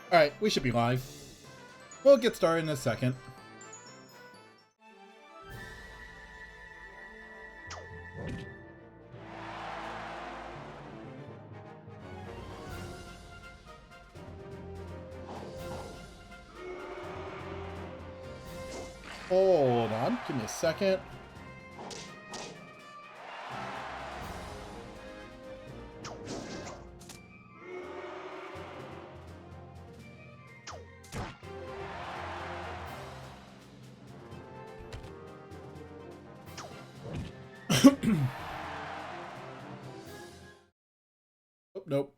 Alright, we should be live. We'll get started in a second. Hold on, give me a second. Oh, nope.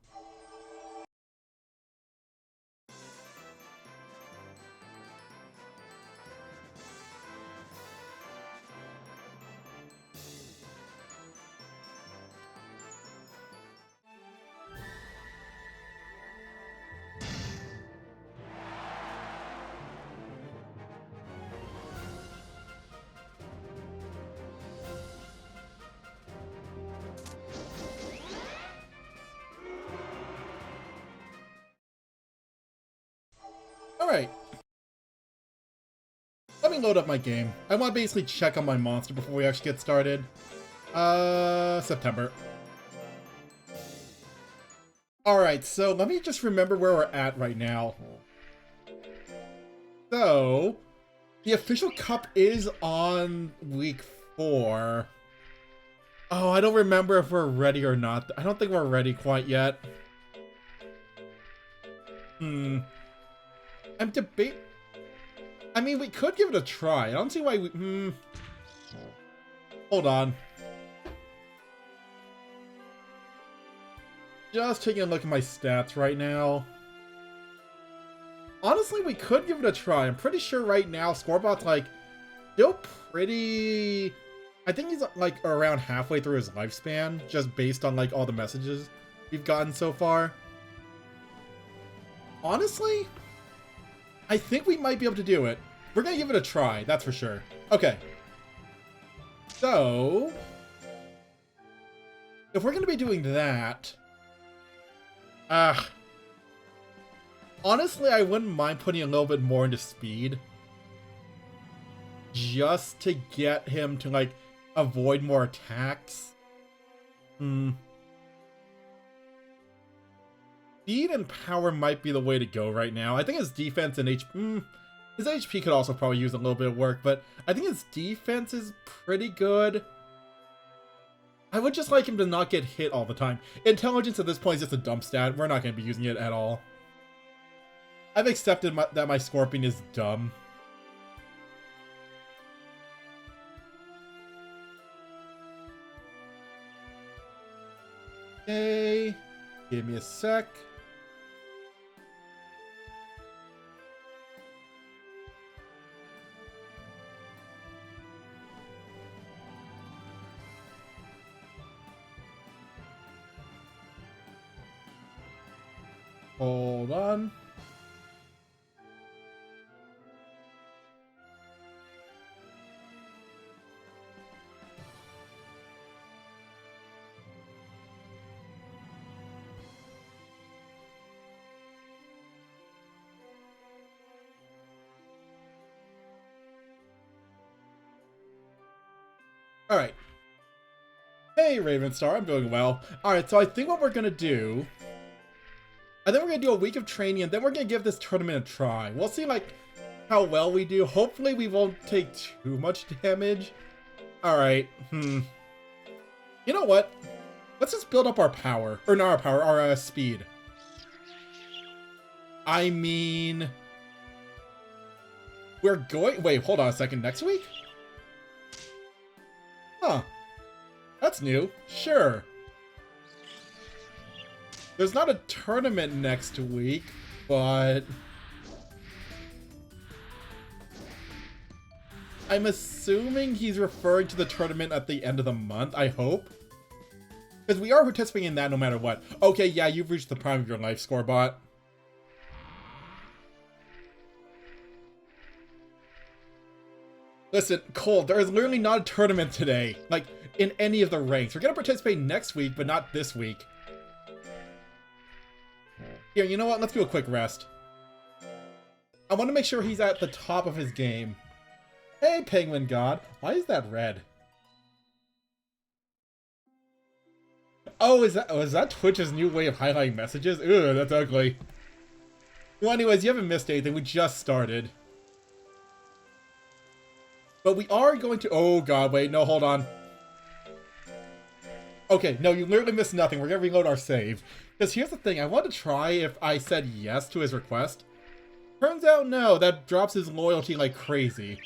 Alright. Let me load up my game. I want to basically check on my monster before we actually get started. September. Alright, so let me just remember where we're at right now. So, the official cup is on week 4. Oh, I don't remember if we're ready or not. I don't think we're ready quite yet. I'm I mean, we could give it a try. I don't see why we... Hold on. Just taking a look at my stats right now. Honestly, we could give it a try. I'm pretty sure right now Scorbot's like still pretty... I think he's like around halfway through his lifespan, just based on like all the messages we've gotten so far. Honestly, I think we might be able to do it. We're gonna give it a try, that's for sure. Okay. So, if we're gonna be doing that, honestly, I wouldn't mind putting a little bit more into speed. Just to get him to, like, avoid more attacks. Speed and power might be the way to go right now. I think his defense and HP... his HP could also probably use a little bit of work, but I think his defense is pretty good. I would just like him to not get hit all the time. Intelligence at this point is just a dump stat. We're not going to be using it at all. I've accepted that my Scorpion is dumb. Okay. Give me a sec. Hold on. Alright. Hey, Ravenstar, I'm doing well. Alright, so I think what we're gonna do... I think we're gonna do a week of training, and then we're gonna give this tournament a try. We'll see, like, how well we do. Hopefully we won't take too much damage. Alright, You know what? Let's just build up our power. Or not our power, our speed. I mean... We're going... Wait, hold on a second. Next week? Huh. That's new. Sure. There's not a tournament next week, but... I'm assuming he's referring to the tournament at the end of the month, I hope. Because we are participating in that no matter what. Okay, yeah, you've reached the prime of your life, Scorbot. Listen, Cole, there is literally not a tournament today. Like, in any of the ranks. We're gonna participate next week, but not this week. Here, you know what? Let's do a quick rest. I want to make sure he's at the top of his game. Hey, Penguin God. Why is that red? Oh, is that Twitch's new way of highlighting messages? Ew, that's ugly. Well, anyways, you haven't missed anything. We just started. But we are going to... Oh, God, wait. No, hold on. Okay, no, you literally missed nothing. We're going to reload our save. Because here's the thing. I want to try if I said yes to his request. Turns out, no. That drops his loyalty like crazy.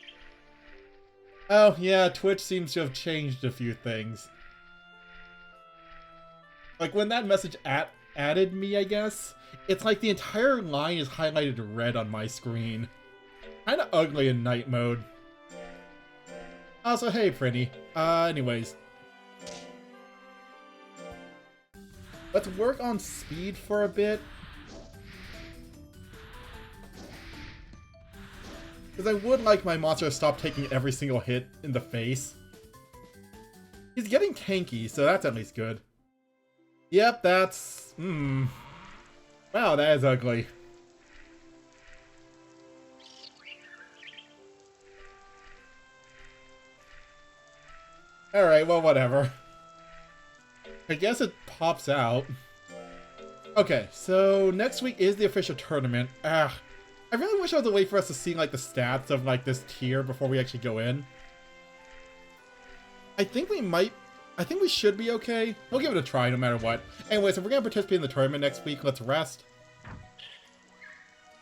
Oh, yeah, Twitch seems to have changed a few things. Like, when that message added me, I guess, it's like the entire line is highlighted red on my screen. Kinda ugly in night mode. Also, hey, Pretty. Anyways. Let's work on speed for a bit. Because I would like my monster to stop taking every single hit in the face. He's getting tanky, so that's at least good. Yep, that's... Wow, that is ugly. Alright, well, whatever. I guess it pops out. Okay, so next week is the official tournament. I really wish there was a way for us to see, like, the stats of, like, this tier before we actually go in. I think we should be okay. We'll give it a try no matter what. Anyways, if we're going to participate in the tournament next week, let's rest.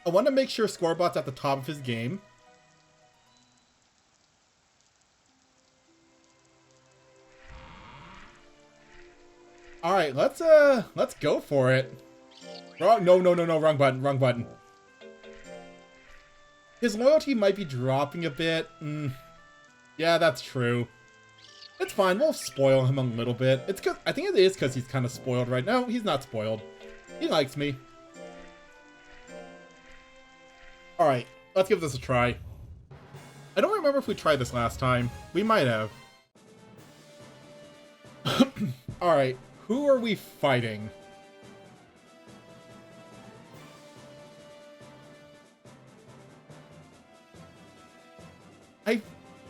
I want to make sure Scorbot's at the top of his game. Alright, let's go for it. Wrong, no, wrong button. His loyalty might be dropping a bit. Yeah, that's true. It's fine, we'll spoil him a little bit. I think it is because he's kind of spoiled right now. He's not spoiled. He likes me. Alright, let's give this a try. I don't remember if we tried this last time. We might have. Alright, who are we fighting?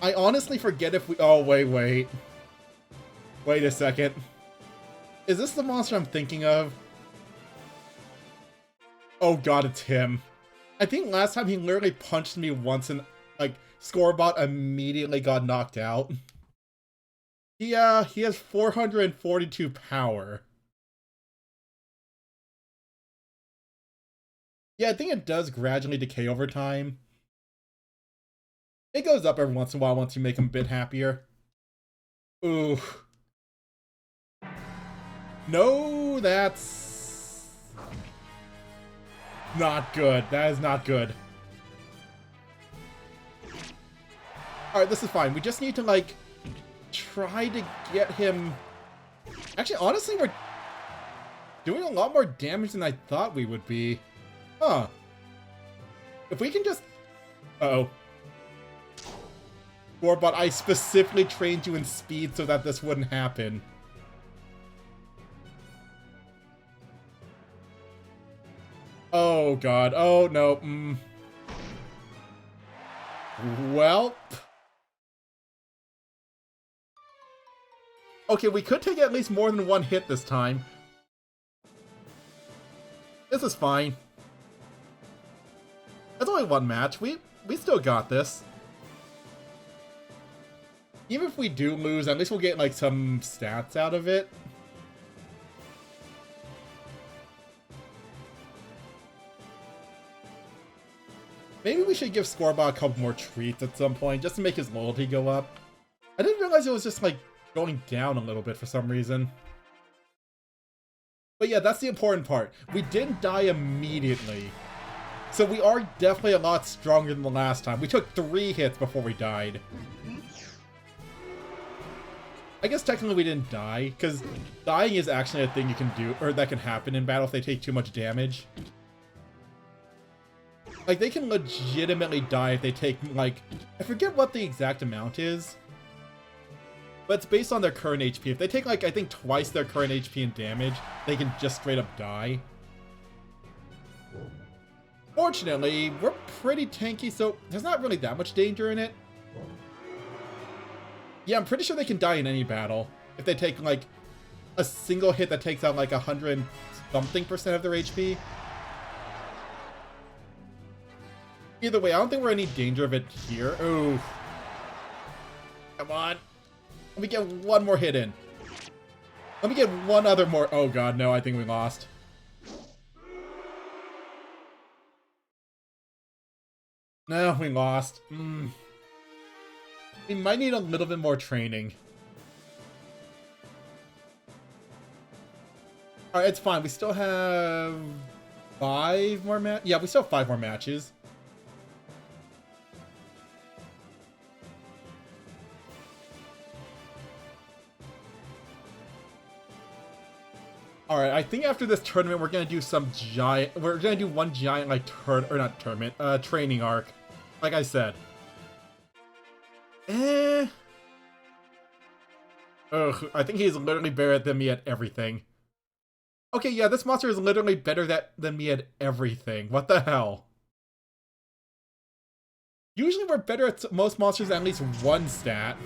I honestly forget if we... Oh, wait. Wait a second. Is this the monster I'm thinking of? Oh god, it's him. I think last time he literally punched me once and, like, Scorbot immediately got knocked out. He has 442 power. Yeah, I think it does gradually decay over time. It goes up every once in a while once you make him a bit happier. Ooh. No, that's... not good. That is not good. Alright, this is fine. We just need to, like, try to get him... Actually, honestly, we're doing a lot more damage than I thought we would be. Huh. If we can just... Uh-oh. Scorbot, I specifically trained you in speed so that this wouldn't happen. Oh god. Oh no. Well. Okay, we could take at least more than one hit this time. This is fine. That's only one match. We still got this. Even if we do lose, at least we'll get, like, some stats out of it. Maybe we should give Scorbot a couple more treats at some point, just to make his loyalty go up. I didn't realize it was just, like, going down a little bit for some reason. But yeah, that's the important part. We didn't die immediately. So we are definitely a lot stronger than the last time. We took 3 hits before we died. I guess technically we didn't die, because dying is actually a thing you can do, or that can happen in battle if they take too much damage. Like, they can legitimately die if they take, like, I forget what the exact amount is, but it's based on their current HP. If they take, like, I think twice their current HP in damage, they can just straight up die. Fortunately, we're pretty tanky, so there's not really that much danger in it. Yeah, I'm pretty sure they can die in any battle. If they take, like, a single hit that takes out, like, 100-something% of their HP. Either way, I don't think we're in any danger of it here. Ooh. Come on. Let me get one more hit in. Let me get one other more. Oh god, no, I think we lost. No, we lost. We might need a little bit more training. Alright, it's fine. We still have 5 more matches. Yeah, we still have 5 more matches. Alright, I think after this tournament, we're gonna do some giant... We're gonna do one giant, like, training arc. Like I said. Ugh, I think he's literally better than me at everything. Okay, yeah, this monster is literally better than me at everything. What the hell? Usually we're better at most monsters at least one stat.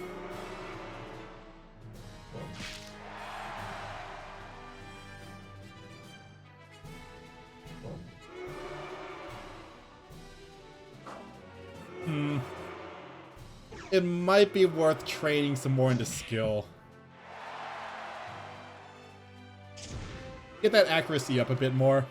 It might be worth training some more into skill. Get that accuracy up a bit more.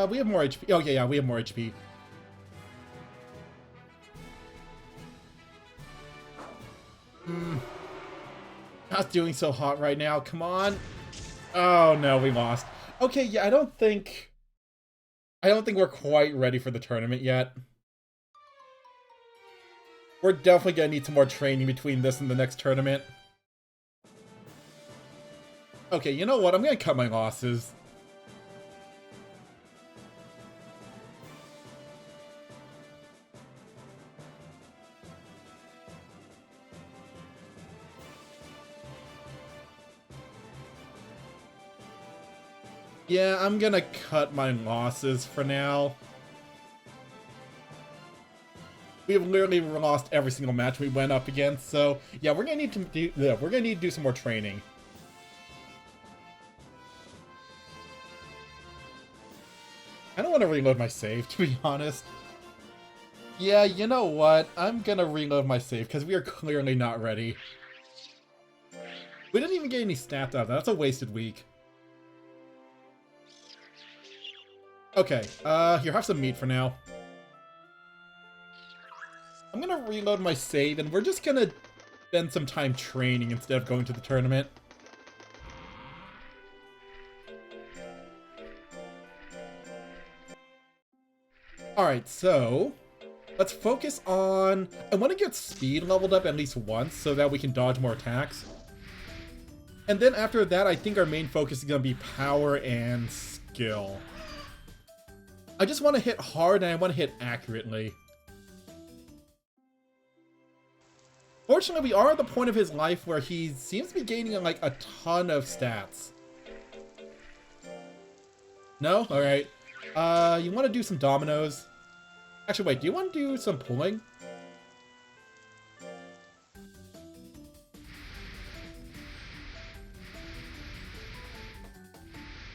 We have more HP. Oh, yeah, we have more HP. Not doing so hot right now. Come on. Oh, no, we lost. Okay, yeah, I don't think we're quite ready for the tournament yet. We're definitely gonna need some more training between this and the next tournament. Okay, you know what? I'm gonna cut my losses. Yeah, I'm gonna cut my losses for now. We've literally lost every single match we went up against, so yeah, we're gonna need to do some more training. I don't want to reload my save, to be honest. Yeah, you know what? I'm gonna reload my save because we are clearly not ready. We didn't even get any stats out of that. That's a wasted week. Okay, here, have some meat for now. I'm gonna reload my save, and we're just gonna spend some time training instead of going to the tournament. Alright, so let's focus on... I want to get speed leveled up at least once so that we can dodge more attacks. And then after that, I think our main focus is going to be power and skill. I just want to hit hard and I want to hit accurately. Fortunately, we are at the point of his life where he seems to be gaining like a ton of stats. No? Alright. You want to do some dominoes? Actually, wait, do you want to do some pulling?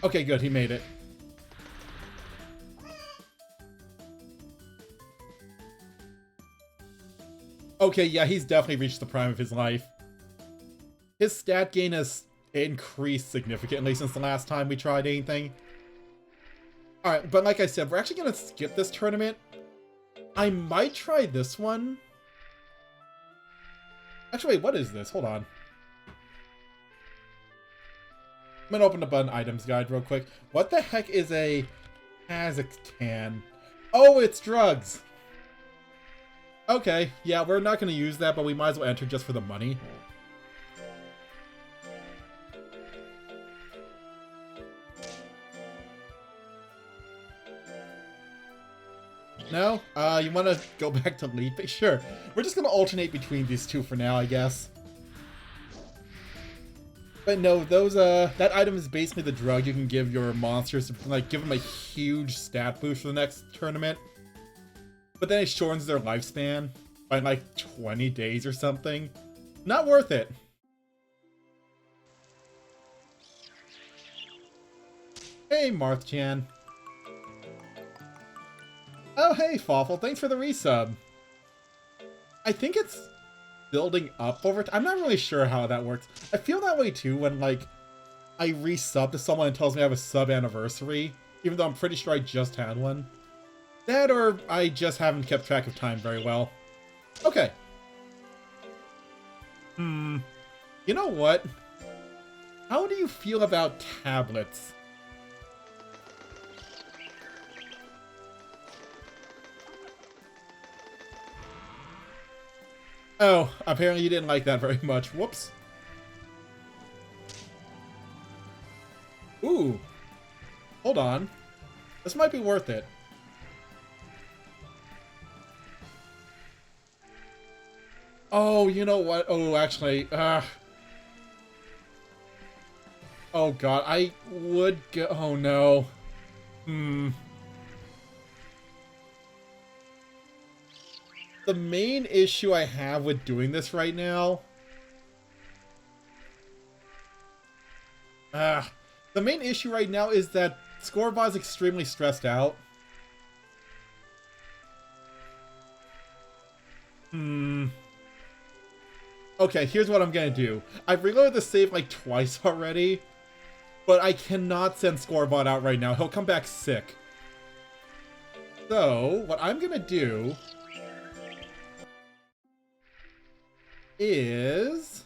Okay, good, he made it. Okay, yeah, he's definitely reached the prime of his life. His stat gain has increased significantly since the last time we tried anything. Alright, but like I said, we're actually going to skip this tournament. I might try this one. Actually, wait, what is this? Hold on. I'm going to open up an items guide real quick. What the heck is a Kazakhstan? Oh, it's drugs! Okay, yeah, we're not going to use that, but we might as well enter just for the money. No? You want to go back to leaping? Sure. We're just going to alternate between these two for now, I guess. But no, those, that item is basically the drug you can give your monsters to, like, give them a huge stat boost for the next tournament. But then it shortens their lifespan by, like, 20 days or something. Not worth it. Hey, Marth-chan. Oh, hey, Fawful. Thanks for the resub. I think it's building up over time. I'm not really sure how that works. I feel that way too when, like, I resub to someone and tells me I have a sub anniversary, even though I'm pretty sure I just had one. That or I just haven't kept track of time very well. Okay. You know what? How do you feel about tablets? Oh, apparently you didn't like that very much. Whoops. Ooh. Hold on. This might be worth it. Oh, you know what? Oh, actually, oh god, I would go. Oh no. The main issue I have with doing this right now... the main issue right now is that Scorbot is extremely stressed out. Okay, here's what I'm gonna do. I've reloaded the save like twice already, but I cannot send Scorbot out right now. He'll come back sick. So, what I'm gonna do is...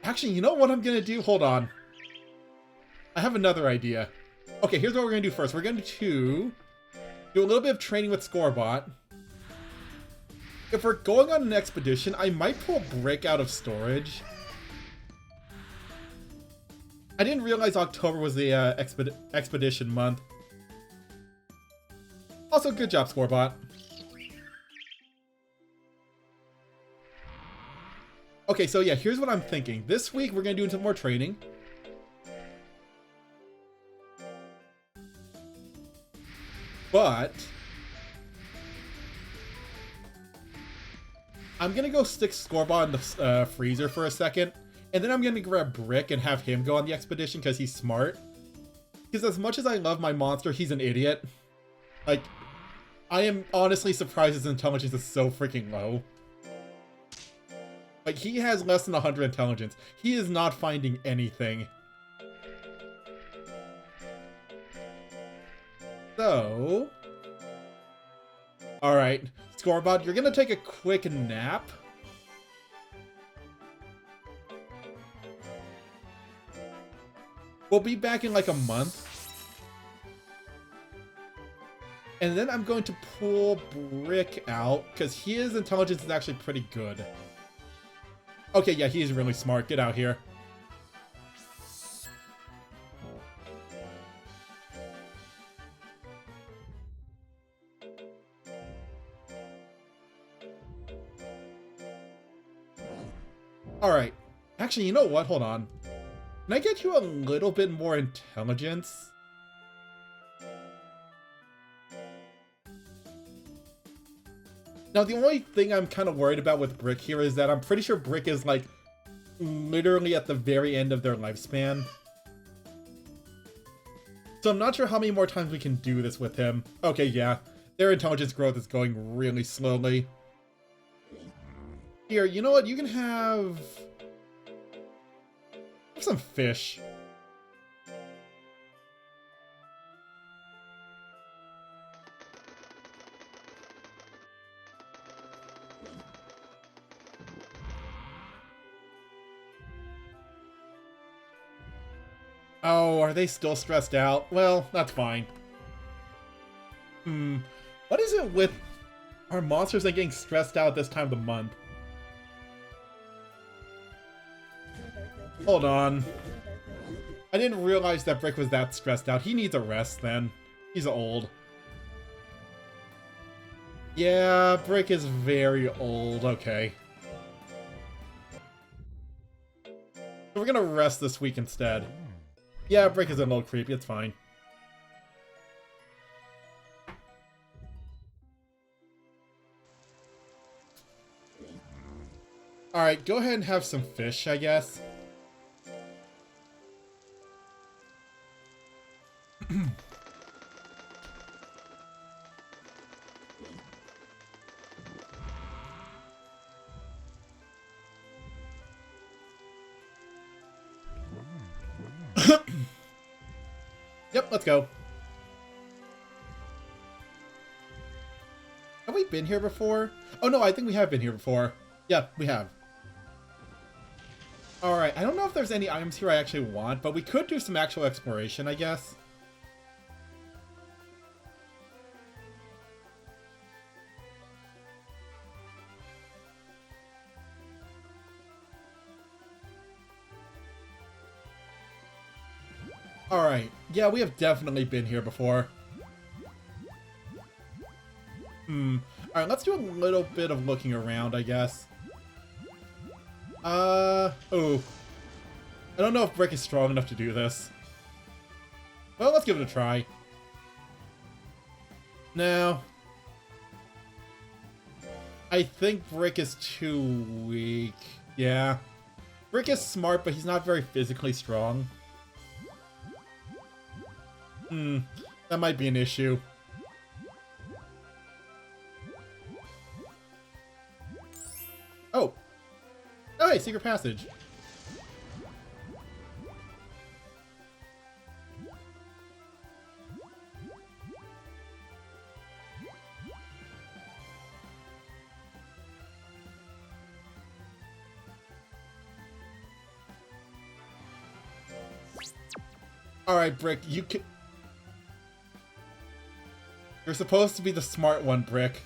Actually, you know what I'm gonna do? Hold on. I have another idea. Okay, here's what we're gonna do first. We're going to do a little bit of training with Scorbot. If we're going on an expedition, I might pull Brick out of storage. I didn't realize October was the expedition month. Also, good job, Scorbot. Okay, so yeah, here's what I'm thinking. This week, we're going to do some more training. But I'm going to go stick Scorbot in the freezer for a second. And then I'm going to grab Brick and have him go on the expedition because he's smart. Because as much as I love my monster, he's an idiot. Like, I am honestly surprised his intelligence is so freaking low. Like, he has less than 100 intelligence. He is not finding anything. So... Alright, Scorbot, you're gonna take a quick nap. We'll be back in like a month. And then I'm going to pull Brick out, because his intelligence is actually pretty good. Okay, yeah, he's really smart. Get out here. Alright. Actually, you know what? Hold on. Can I get you a little bit more intelligence? Now, the only thing I'm kind of worried about with Brick here is that I'm pretty sure Brick is, like, literally at the very end of their lifespan. So I'm not sure how many more times we can do this with him. Okay, yeah. Their intelligence growth is going really slowly. Here, you know what? You can have some fish. Oh, are they still stressed out? Well, that's fine. What is it with our monsters and getting stressed out this time of the month? Hold on. I didn't realize that Brick was that stressed out. He needs a rest then. He's old. Yeah, Brick is very old. Okay. So we're gonna rest this week instead. Yeah, Brick is an old creepy. It's fine. Alright, go ahead and have some fish, I guess. Yep, let's go. Have we been here before? Oh no, I think we have been here before. Yeah, we have. Alright, I don't know if there's any items here I actually want, but we could do some actual exploration, I guess. Alright, yeah, we have definitely been here before. Alright, let's do a little bit of looking around, I guess. Oh. I don't know if Brick is strong enough to do this. Well, let's give it a try. No. I think Brick is too weak. Yeah. Brick is smart, but he's not very physically strong. That might be an issue. Oh! Oh, hey, secret passage. Alright, Brick, you can... You're supposed to be the smart one, Brick.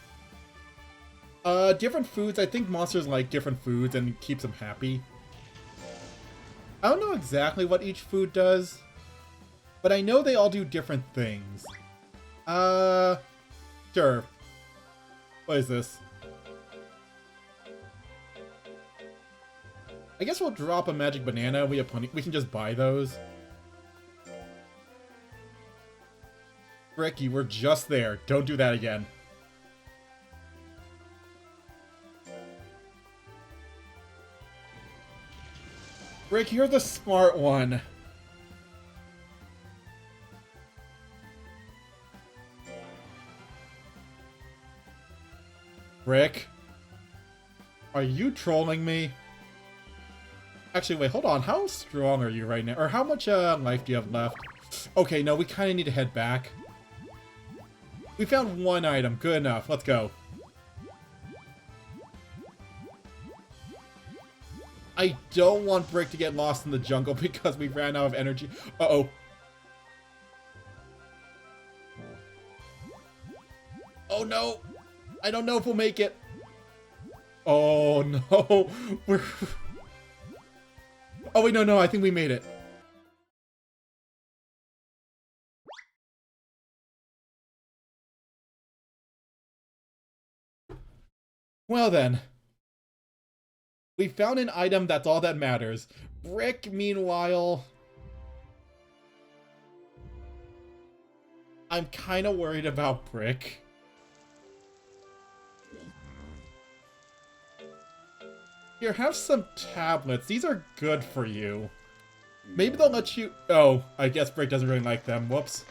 Different foods. I think monsters like different foods and keeps them happy. I don't know exactly what each food does, but I know they all do different things. Sure. What is this? I guess we'll drop a magic banana. We have plenty. We can just buy those. Frick, you were just there. Don't do that again. Rick, you're the smart one. Rick? Are you trolling me? Actually, wait, hold on. How strong are you right now? Or how much life do you have left? Okay, no, we kind of need to head back. We found one item. Good enough. Let's go. I don't want Brick to get lost in the jungle because we ran out of energy. Uh-oh. Oh, no. I don't know if we'll make it. Oh, no. We're... Oh, wait, no, I think we made it. Well, then. We found an item, that's all that matters. Brick, meanwhile... I'm kind of worried about Brick. Here, have some tablets. These are good for you. Maybe they'll let you... Oh, I guess Brick doesn't really like them. Whoops.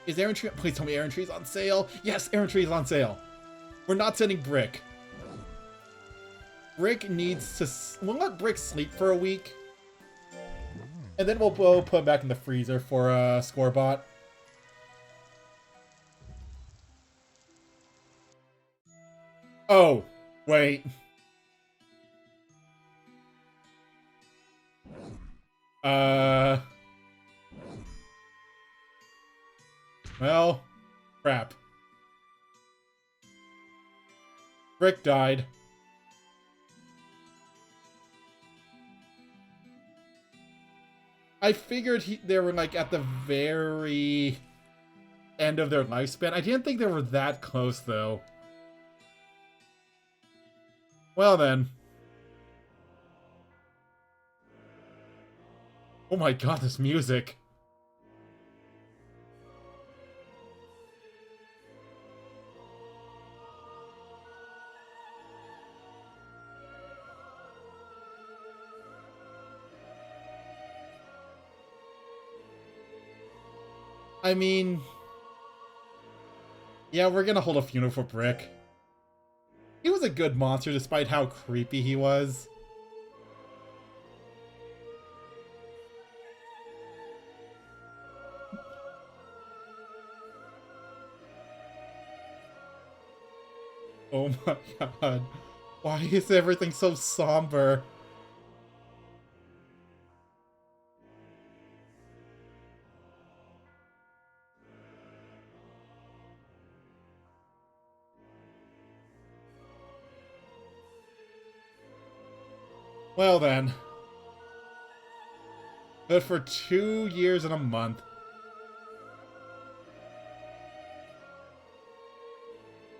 Is Aaron Tree... Please tell me Aaron Tree's on sale. Yes, Aaron Tree's on sale. We're not sending Brick. Brick needs to... We'll let Brick sleep for a week. And then we'll put him back in the freezer for Scorbot. Oh, wait. Well, crap. Brick died. I figured they were like at the very end of their lifespan. I didn't think they were that close though. Well then. Oh my god, this music. I mean... yeah, we're gonna hold a funeral for Brick. He was a good monster despite how creepy he was. Oh my god. Why is everything so somber? Well then. But for 2 years and a month.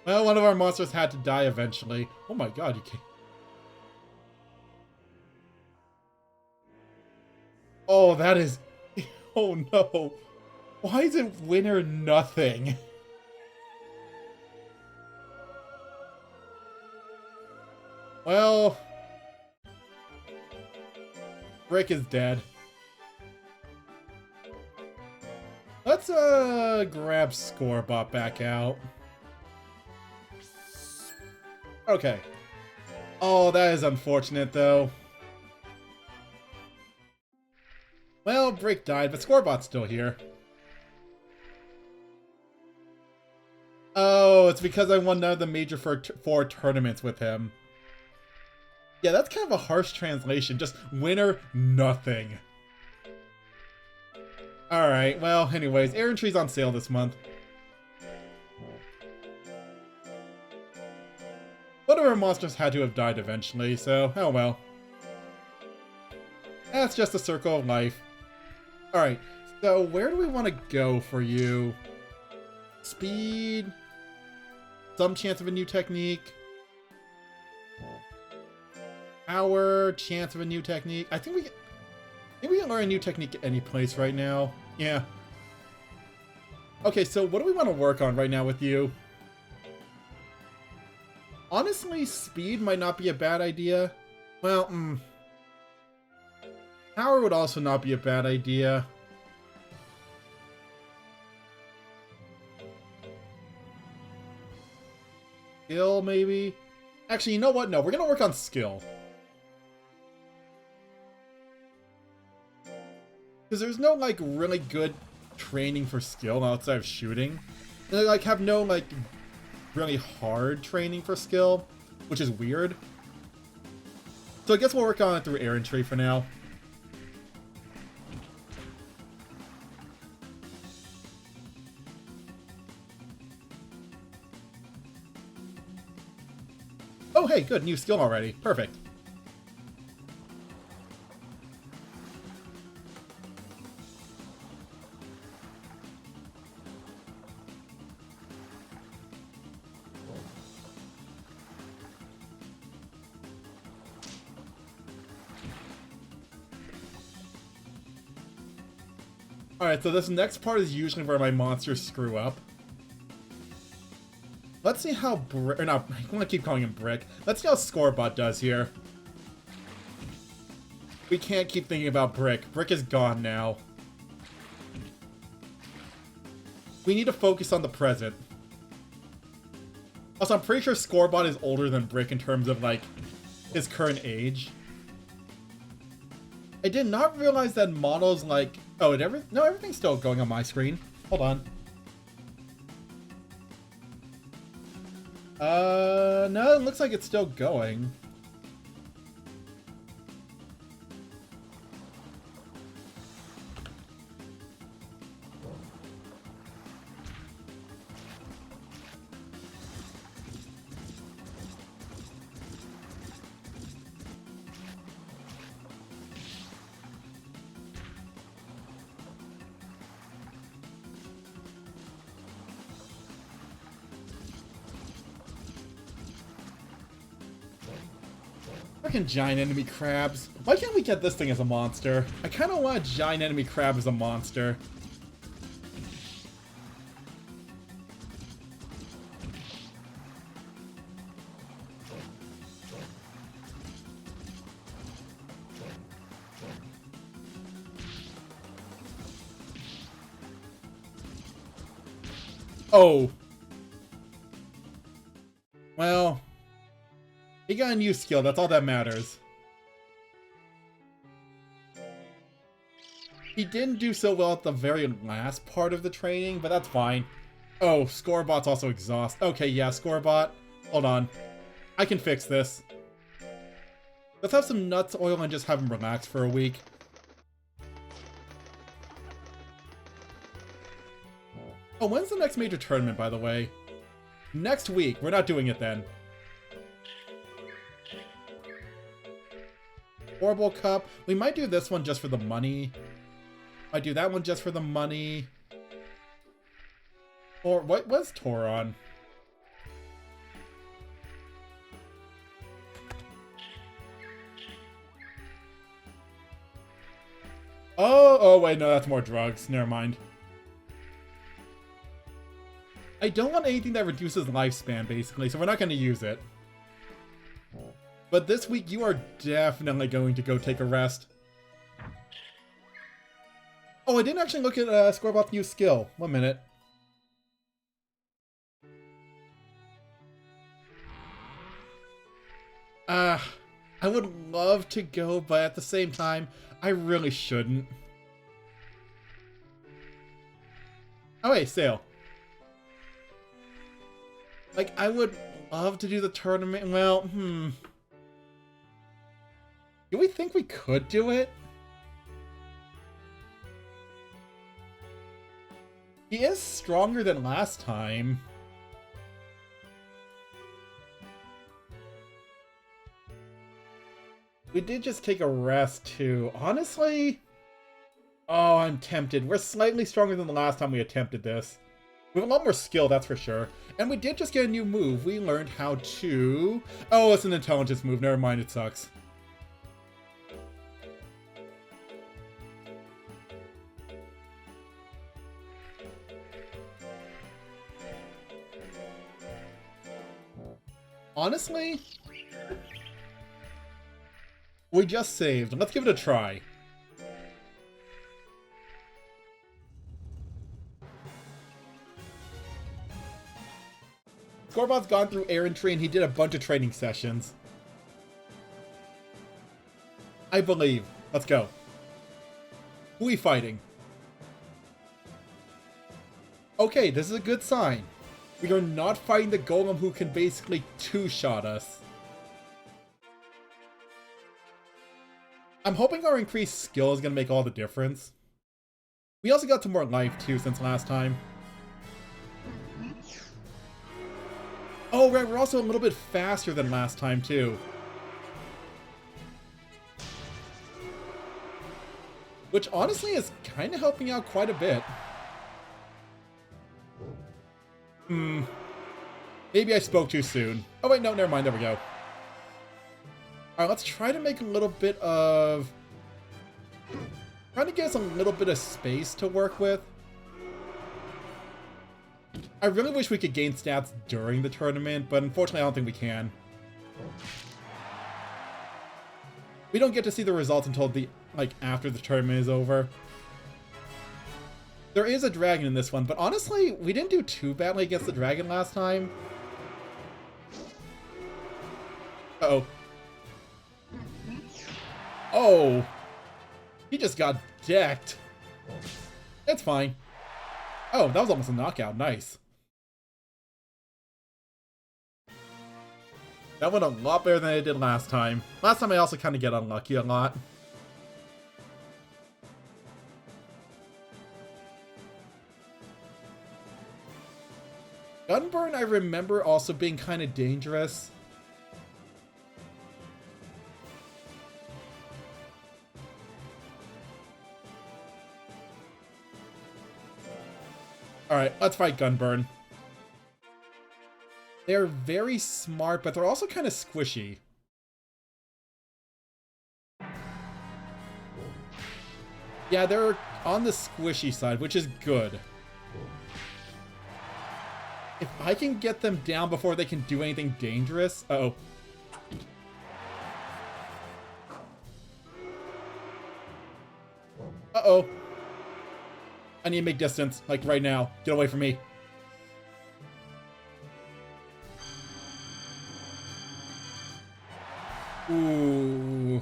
Well, one of our monsters had to die eventually. Oh my god, you can't... oh, that is... oh no. Why is it winter nothing? Well... Brick is dead. Let's, grab Scorbot back out. Okay. Oh, that is unfortunate, though. Well, Brick died, but Scorbot's still here. Oh, it's because I won none of the major four tournaments with him. Yeah, that's kind of a harsh translation. Just winner, nothing. Alright, well, anyways, Errantry's on sale this month. One of our monsters had to have died eventually, so, oh well. That's just a circle of life. Alright, so where do we want to go for you? Speed? Some chance of a new technique? Power? Chance of a new technique? I think we can learn a new technique at any place right now. Yeah. Okay, so what do we want to work on right now with you? Honestly, speed might not be a bad idea. Well, power would also not be a bad idea. Skill, maybe? Actually, you know what? No, we're gonna work on skill. Because there's no, like, really good training for skill outside of shooting. And they, like, have no, like, really hard training for skill, which is weird. So I guess we'll work on it through Errantry for now. Oh, hey, good, new skill already. Perfect. Alright, so this next part is usually where my monsters screw up. Let's see how Brick... or not, I want to keep calling him Brick. Let's see how Scorbot does here. We can't keep thinking about Brick. Brick is gone now. We need to focus on the present. Also, I'm pretty sure Scorbot is older than Brick in terms of, like, his current age. I did not realize that models, like... oh, no, everything's still going on my screen. Hold on. No, it looks like it's still going. Freaking giant enemy crabs. Why can't we get this thing as a monster? I kind of want a giant enemy crab as a monster. Oh. Well, he got a new skill, that's all that matters. He didn't do so well at the very last part of the training, but that's fine. Oh, Scorbot's also exhaust. Okay, yeah, Scorbot. Hold on. I can fix this. Let's have some nuts oil and just have him relax for a week. Oh, when's the next major tournament, by the way? Next week. We're not doing it then. Horrible Cup. We might do this one just for the money. Might do that one just for the money. Or what was Toron? Oh, wait, no, that's more drugs. Never mind. I don't want anything that reduces lifespan, basically, so we're not going to use it. But this week, you are definitely going to go take a rest. Oh, I didn't actually look at Scorbot's new skill. 1 minute. I would love to go, but at the same time, I really shouldn't. Oh, wait, sale. Like, I would love to do the tournament. Well, Do we think we could do it? He is stronger than last time. We did just take a rest, too. Honestly? Oh, I'm tempted. We're slightly stronger than the last time we attempted this. We have a lot more skill, that's for sure. And we did just get a new move. We learned how to... Oh, it's an intelligence move. Never mind, it sucks. Honestly, we just saved. Let's give it a try. Scorbot's gone through errantry and he did a bunch of training sessions. I believe. Let's go. Who are we fighting? Okay, this is a good sign. We are not fighting the golem who can basically two-shot us. I'm hoping our increased skill is going to make all the difference. We also got some more life too since last time. Oh, right, we're also a little bit faster than last time too. Which honestly is kind of helping out quite a bit. Maybe I spoke too soon. Oh wait, no, never mind, there we go. Alright, let's try to make a little bit of... Trying to get us a little bit of space to work with. I really wish we could gain stats during the tournament, but unfortunately I don't think we can. We don't get to see the results until after the tournament is over. There is a dragon in this one, but honestly, we didn't do too badly against the dragon last time. Uh-oh. Oh! He just got decked. It's fine. Oh, that was almost a knockout. Nice. That went a lot better than it did last time. Last time I also kind of get unlucky a lot. Gunburn, I remember also being kind of dangerous. Alright, let's fight Gunburn. They're very smart, but they're also kind of squishy. Yeah, they're on the squishy side, which is good. If I can get them down before they can do anything dangerous... Uh-oh. Uh-oh. I need to make distance, like right now. Get away from me. Ooh.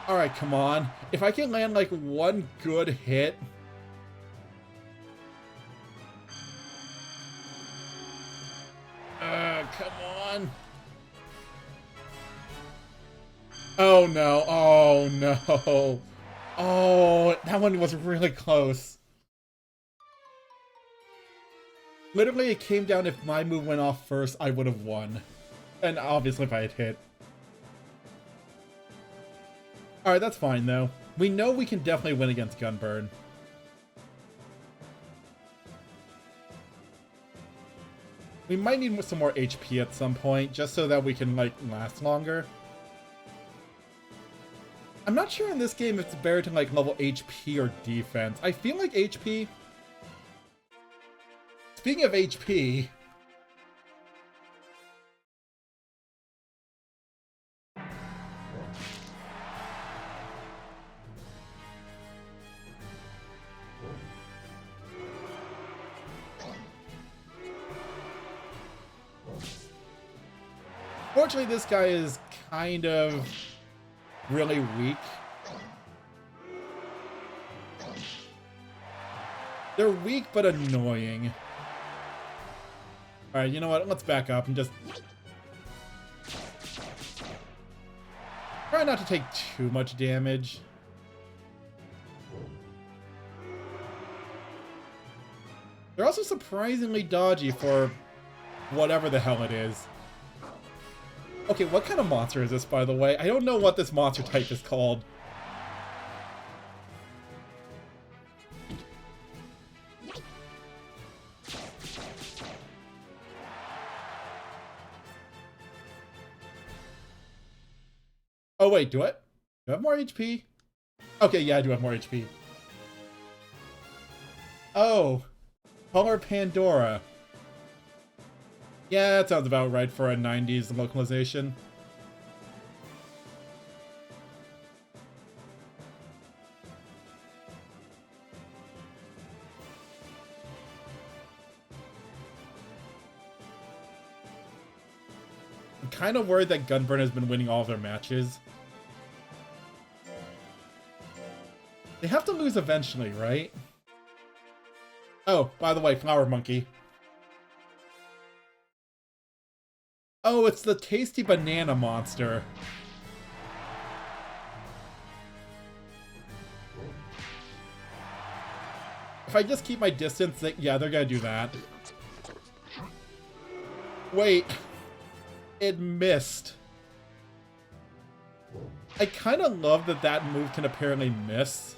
Alright, come on. If I can land like one good hit... come on. Oh no, oh no. Oh, that one was really close. Literally, it came down if my move went off first, I would have won. And obviously if I had hit. Alright, that's fine though. We know we can definitely win against Gunburn. We might need some more HP at some point, just so that we can, like, last longer. I'm not sure in this game if it's better to, like, level HP or defense. I feel like HP... Speaking of HP... Fortunately, this guy is kind of really weak. They're weak but annoying. Alright, you know what? Let's back up and just... try not to take too much damage. They're also surprisingly dodgy for whatever the hell it is. Okay, what kind of monster is this, by the way? I don't know what this monster type is called. Oh wait, do I have more HP? Okay, yeah, I do have more HP. Oh, Color Pandora. Yeah, that sounds about right for a 90s localization. I'm kind of worried that Gunburn has been winning all of their matches. They have to lose eventually, right? Oh, by the way, Flower Monkey. Oh, it's the tasty banana monster. If I just keep my distance, yeah, they're gonna do that. Wait. It missed. I kind of love that that move can apparently miss.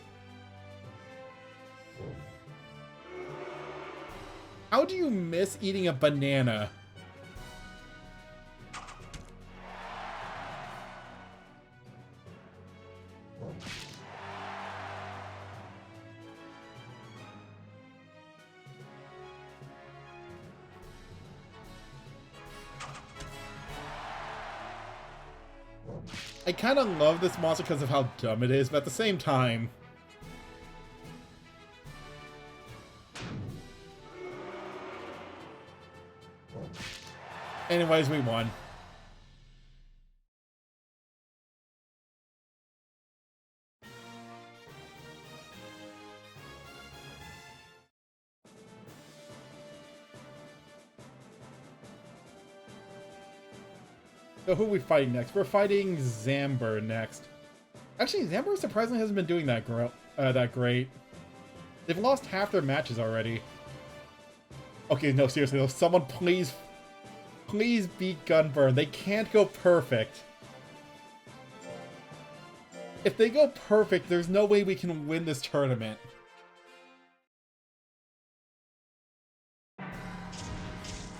How do you miss eating a banana? I kind of love this monster because of how dumb it is, but at the same time... Anyways, we won. So who are we fighting next? We're fighting Zamber next. Actually, Zamber surprisingly hasn't been doing that great. They've lost half their matches already. Okay, no, seriously though. Someone please beat Gunburn. They can't go perfect. If they go perfect, there's no way we can win this tournament.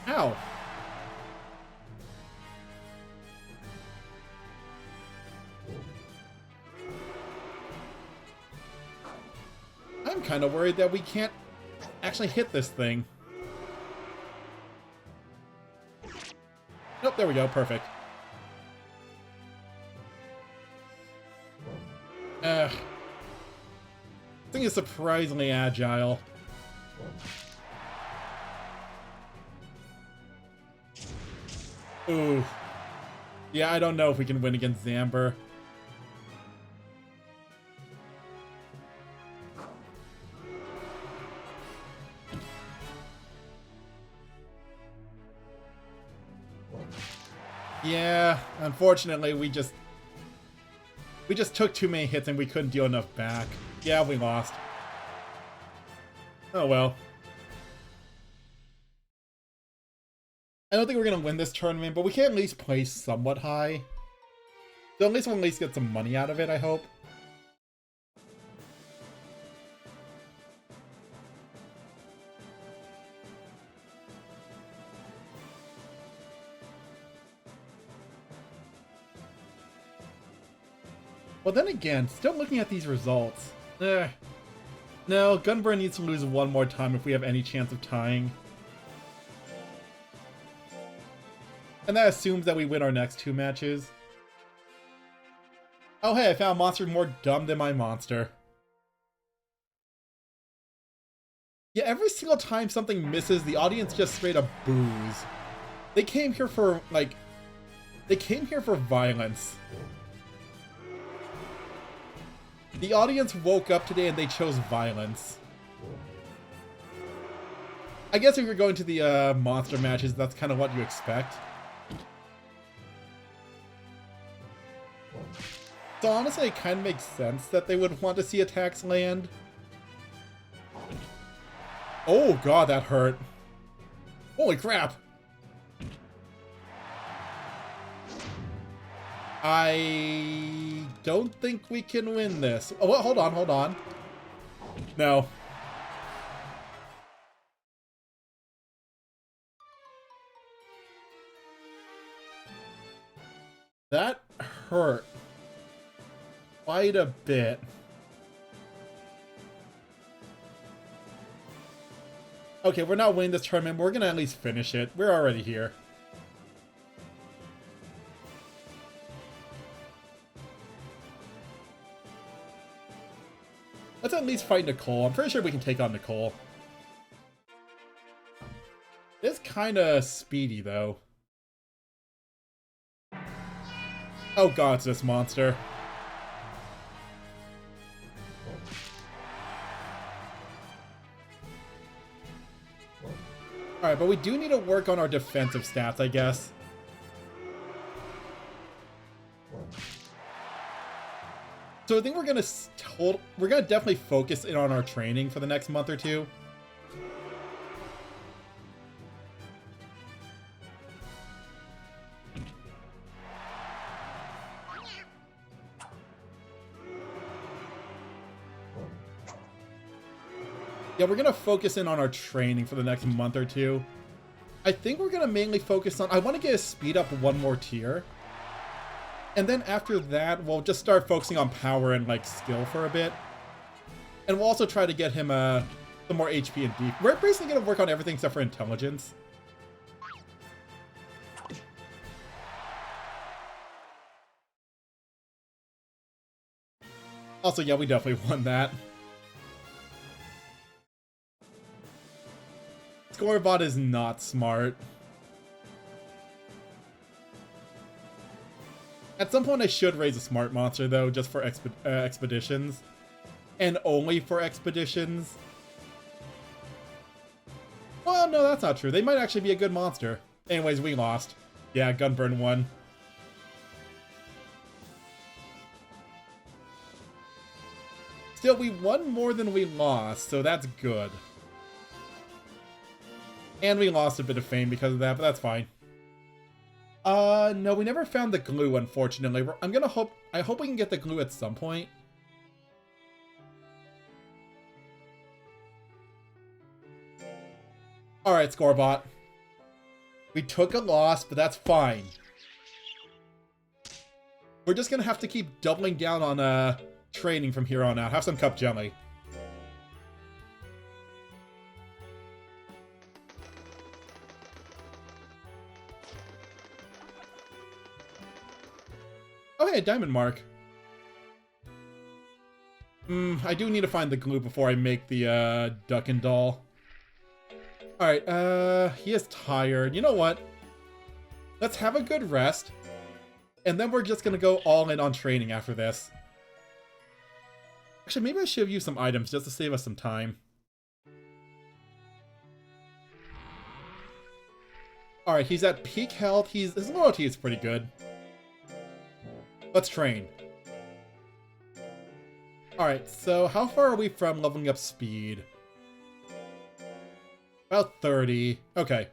Ow. kind of worried that we can't actually hit this thing. Nope, there we go, perfect. This thing is surprisingly agile. Ooh. Yeah, I don't know if we can win against Zamber. Yeah, unfortunately, we just took too many hits and we couldn't deal enough back. Yeah, we lost. Oh well. I don't think we're gonna win this tournament, but we can at least place somewhat high. So at least we'll at least get some money out of it, I hope. Well, then again, still looking at these results. No, Gunburn needs to lose one more time if we have any chance of tying. And that assumes that we win our next 2 matches. Oh hey, I found a monster more dumb than my monster. Yeah, every single time something misses, the audience just straight up boos. They came here for, like... They came here for violence. The audience woke up today and they chose violence. I guess if you're going to the monster matches, that's kind of what you expect. So honestly, it kind of makes sense that they would want to see attacks land. Oh god, that hurt. Holy crap! I don't think we can win this. Oh, well, hold on, hold on. No. That hurt quite a bit. Okay, we're not winning this tournament. We're gonna at least finish it. We're already here. Let's at least fight Nicole. I'm pretty sure we can take on Nicole. It's kind of speedy, though. Oh god, it's this monster. Alright, but we do need to work on our defensive stats, I guess. So I think we're gonna definitely focus in on our training for the next month or 2. Yeah, we're gonna focus in on our training for the next month or 2. I think we're gonna mainly focus on... I want to get his speed up 1 more tier. And then after that, we'll just start focusing on power and, like, skill for a bit. And we'll also try to get him some more HP and deep. We're basically going to work on everything except for intelligence. Also, yeah, we definitely won that. Scorbot is not smart. At some point I should raise a smart monster, though, just for expeditions. And only for expeditions. Well, no, that's not true. They might actually be a good monster. Anyways, we lost. Yeah, Gunburn won. Still, we won more than we lost, so that's good. And we lost a bit of fame because of that, but that's fine. No, we never found the glue, unfortunately. I hope we can get the glue at some point. Alright, Scorbot. We took a loss, but that's fine. We're just gonna have to keep doubling down on, training from here on out. Have some cup jelly. Oh, hey, diamond mark. I do need to find the glue before I make the, duck and doll. Alright, he is tired. You know what? Let's have a good rest. And then we're just gonna go all in on training after this. Actually, maybe I should have used some items just to save us some time. Alright, he's at peak health. His loyalty is pretty good. Let's train. Alright, so how far are we from leveling up speed? About 30. Okay.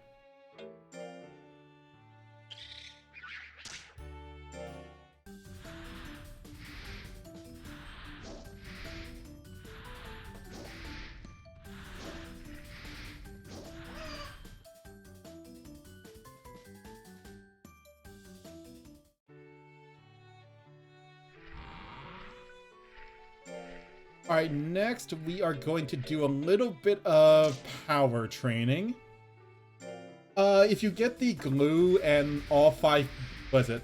Alright, next we are going to do a little bit of power training. If you get the glue and all 5... what is it?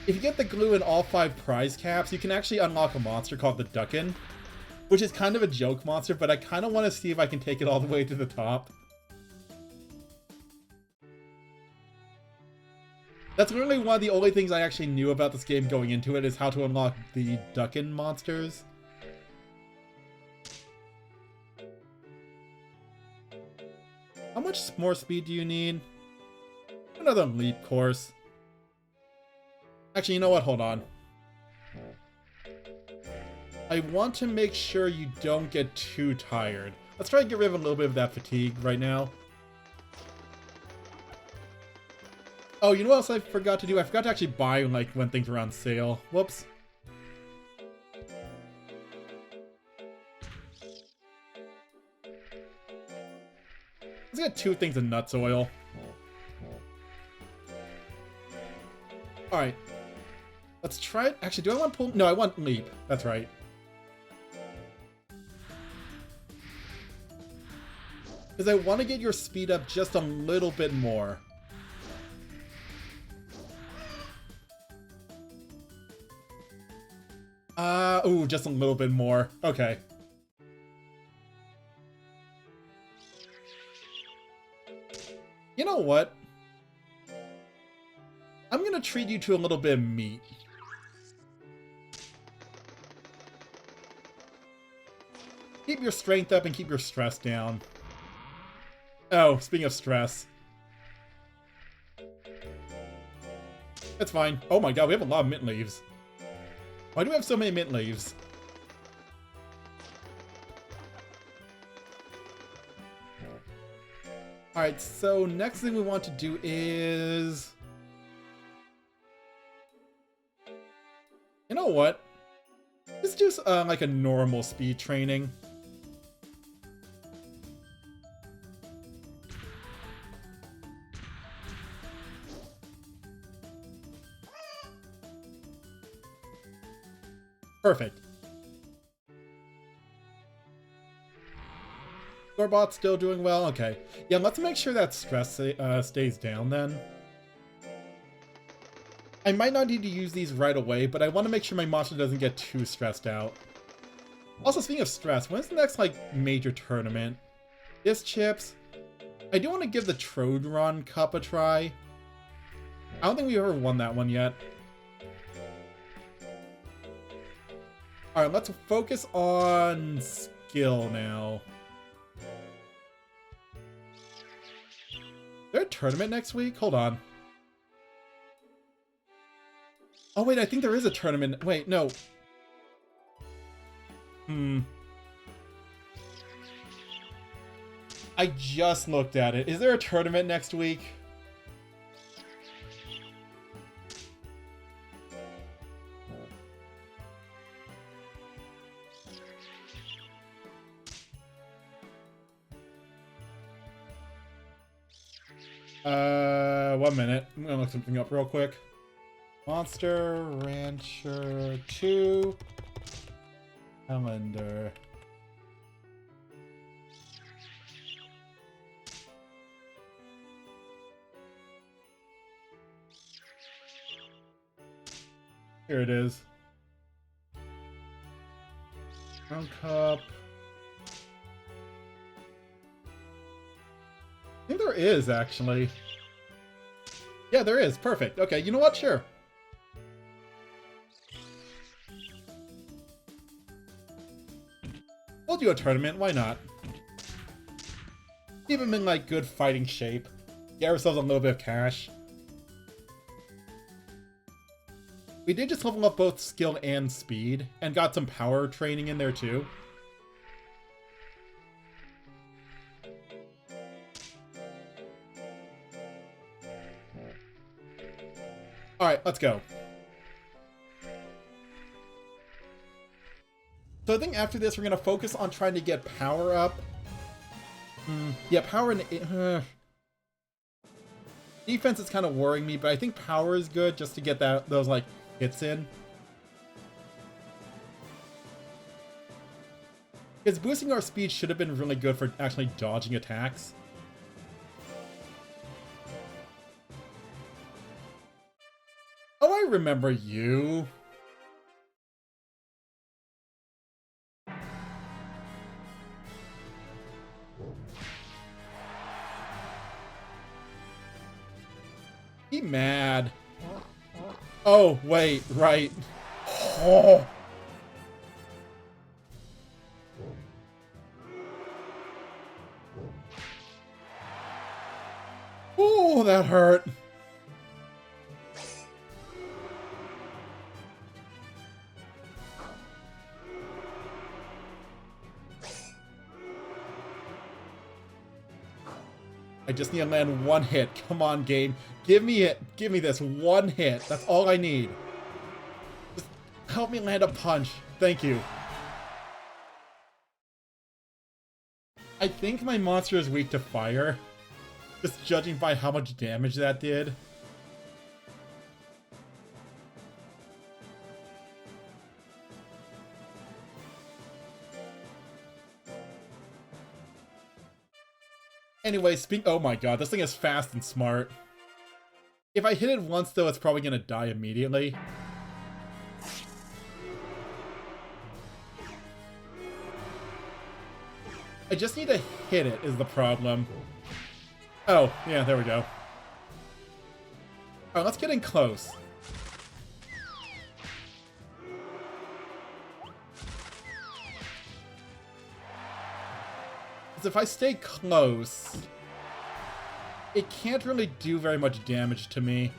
If you get the glue and all 5 prize caps, you can actually unlock a monster called the Duckin, which is kind of a joke monster, but I kind of want to see if I can take it all the way to the top. That's literally one of the only things I actually knew about this game going into it, is how to unlock the Duckin monsters. How much more speed do you need? Another leap course. Actually, you know what? Hold on. I want to make sure you don't get too tired. Let's try to get rid of a little bit of that fatigue right now. Oh, you know what else I forgot to do? I forgot to actually buy, like, when things were on sale. Whoops. Let's get 2 things of nuts oil. Alright. Let's try it. Actually, do I want pull? No, I want leap. That's right. Because I want to get your speed up just a little bit more. Ooh, just a little bit more. Okay. You know what? I'm gonna treat you to a little bit of meat. Keep your strength up and keep your stress down. Oh, speaking of stress. That's fine. Oh my god, we have a lot of mint leaves. Why do we have so many mint leaves? Alright, so next thing we want to do is... you know what? Let's do like a normal speed training. Perfect. Scorbot's still doing well? Okay. Yeah, let's make sure that stress stays down then. I might not need to use these right away, but I want to make sure my monster doesn't get too stressed out. Also, speaking of stress, when's the next, like, major tournament? This Chips? I do want to give the Trodron Cup a try. I don't think we've ever won that one yet. Alright, let's focus on skill now. Is there a tournament next week? Hold on. Oh wait, I think there is a tournament. Wait, no. I just looked at it. Is there a tournament next week? One minute. I'm gonna look something up real quick. Monster Rancher 2 calendar. Here it is. Crown Cup. I think there is, actually. Yeah, there is. Perfect. Okay, you know what? Sure. We'll do a tournament. Why not? Keep them in, like, good fighting shape. Get ourselves a little bit of cash. We did just level up both skill and speed, and got some power training in there, too. Alright, let's go. So I think after this, we're going to focus on trying to get power up. Yeah, power and... defense is kind of worrying me, but I think power is good just to get those, like, hits in. Because boosting our speed should have been really good for actually dodging attacks. Oh, I remember you. Be mad. Oh, wait, right. Oh. Oh, that hurt. I just need to land one hit. Come on, game. Give me it. Give me this one hit. That's all I need. Just help me land a punch. Thank you. I think my monster is weak to fire. Just judging by how much damage that did. Anyway, oh my god, this thing is fast and smart. If I hit it once, though, it's probably gonna die immediately. I just need to hit it, is the problem. Oh, yeah, there we go. Alright, let's get in close. Because if I stay close, it can't really do very much damage to me.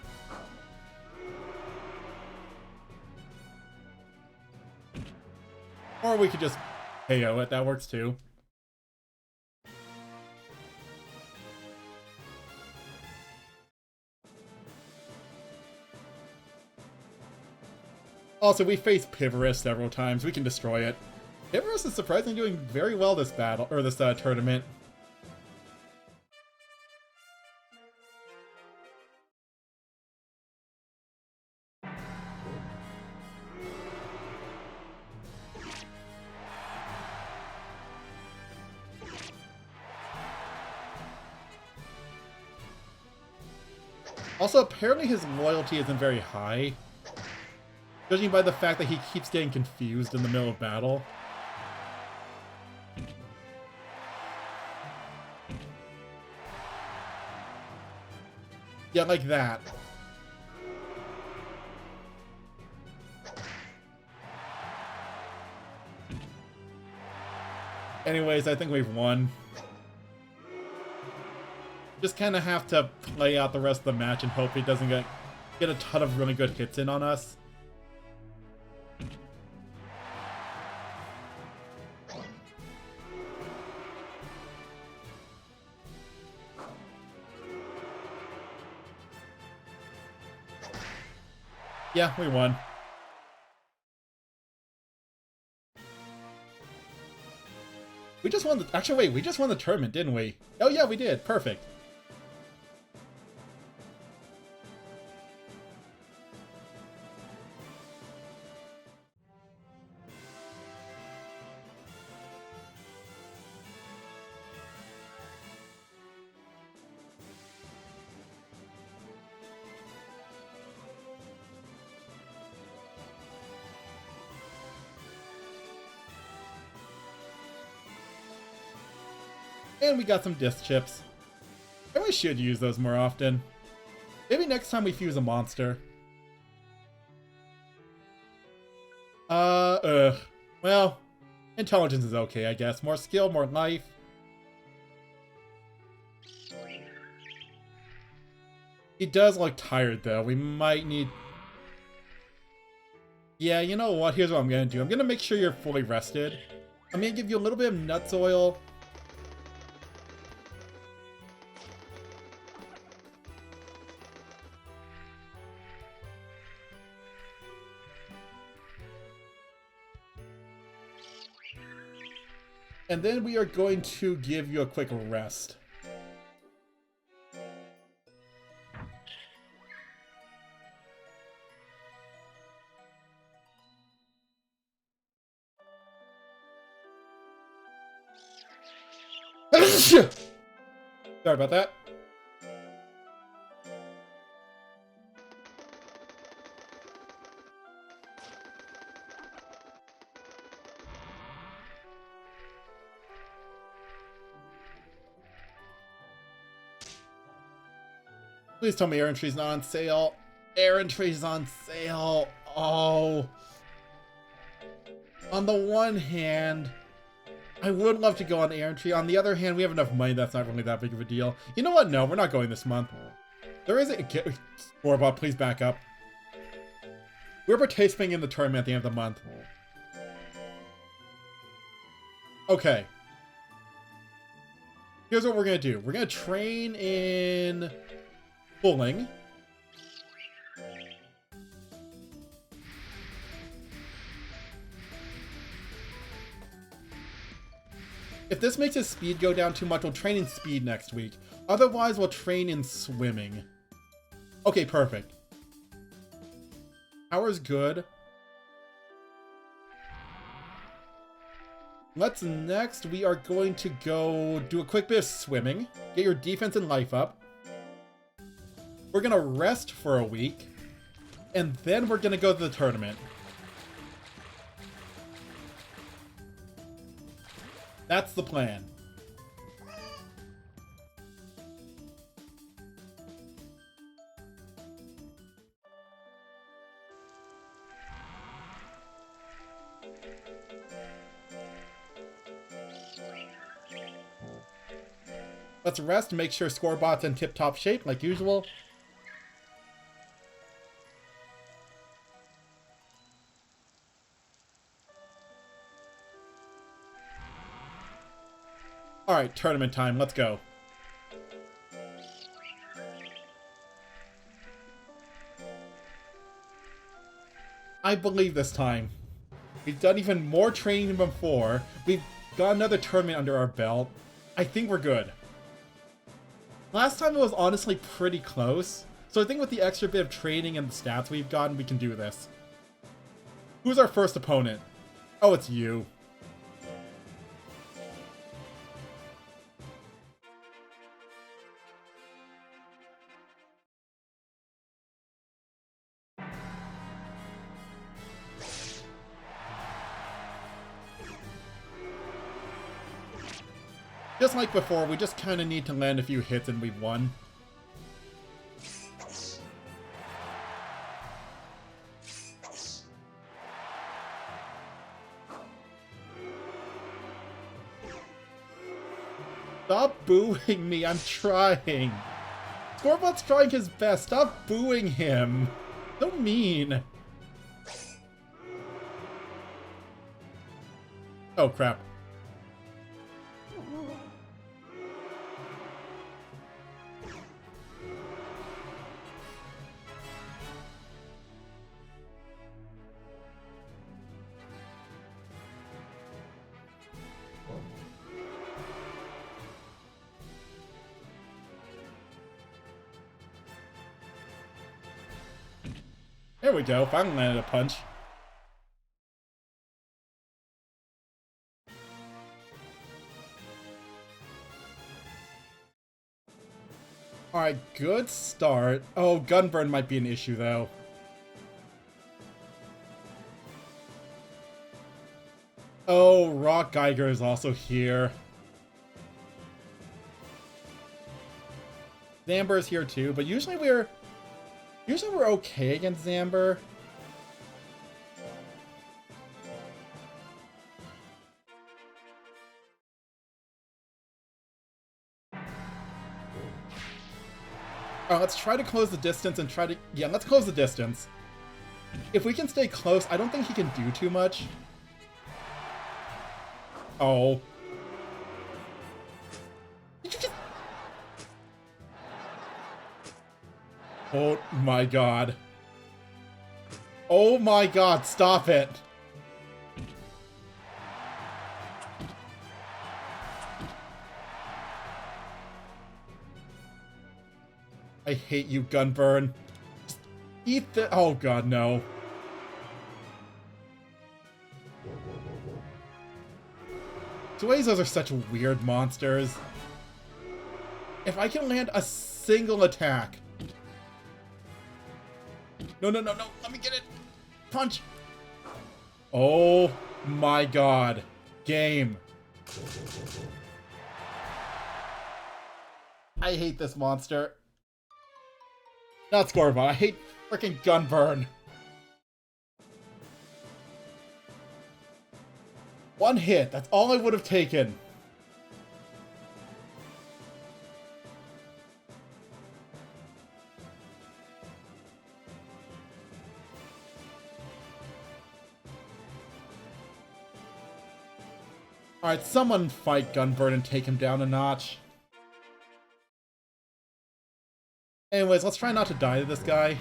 Or we could just KO it, that works too. Also, we faced Pivorus several times. We can destroy it. Pivorus is surprisingly doing very well this battle, or this tournament. Also, apparently his loyalty isn't very high, judging by the fact that he keeps getting confused in the middle of battle. Yeah, like that. Anyways, I think we've won. Just kind of have to play out the rest of the match and hope he doesn't get a ton of really good hits in on us. Yeah, we won. We just won the... Actually, wait, we just won the tournament, didn't we? Oh yeah, we did. Perfect. And we got some disc chips. And we should use those more often. Maybe next time we fuse a monster. Well, intelligence is okay, I guess. More skill, more life. He does look tired, though. We might need... Yeah, you know what? Here's what I'm gonna do. I'm gonna make sure you're fully rested. I'm gonna give you a little bit of nuts oil. And then we are going to give you a quick rest. Sorry about that. Please tell me Air Entry's not on sale. Air Entry's on sale. Oh. On the one hand, I would love to go on Air Entry. On the other hand, we have enough money that's not really that big of a deal. You know what? No, we're not going this month. There is a... Scorbot, please back up. We're participating in the tournament at the end of the month. Okay. Here's what we're going to do. We're going to train in... pulling. If this makes his speed go down too much, we'll train in speed next week. Otherwise, we'll train in swimming. Okay, perfect. Power's good. Next, we are going to go do a quick bit of swimming. Get your defense and life up. We're gonna rest for a week. And then we're gonna go to the tournament. That's the plan. Let's rest and make sure Scorbot's in tip-top shape, like usual. Alright, tournament time, let's go. I believe this time. We've done even more training than before. We've got another tournament under our belt. I think we're good. Last time it was honestly pretty close, so I think with the extra bit of training and the stats we've gotten, we can do this. Who's our first opponent? Oh, it's you. Just like before, we just kind of need to land a few hits and we've won. Stop booing me, I'm trying. Scorbot's trying his best, stop booing him. So mean. Oh crap. There we go, finally landed a punch. Alright, good start. Oh, gunburn might be an issue though. Oh, Rock Geiger is also here. Zamber is here too, but usually we're okay against Zamber. Let's try to close the distance and try to... Yeah, let's close the distance. If we can stay close, I don't think he can do too much. Oh. Did you just... Oh my god. Oh my god, stop it. I hate you, Gunburn. Just eat the... Oh god, no. Duezos are such weird monsters. If I can land a single attack... No, no, no, no. Let me get it. Punch. Oh my god. Game. I hate this monster. Not Scorbot. I hate freaking Gunburn. One hit. That's all I would have taken. Alright, someone fight Gunburn and take him down a notch. Anyways, let's try not to die to this guy.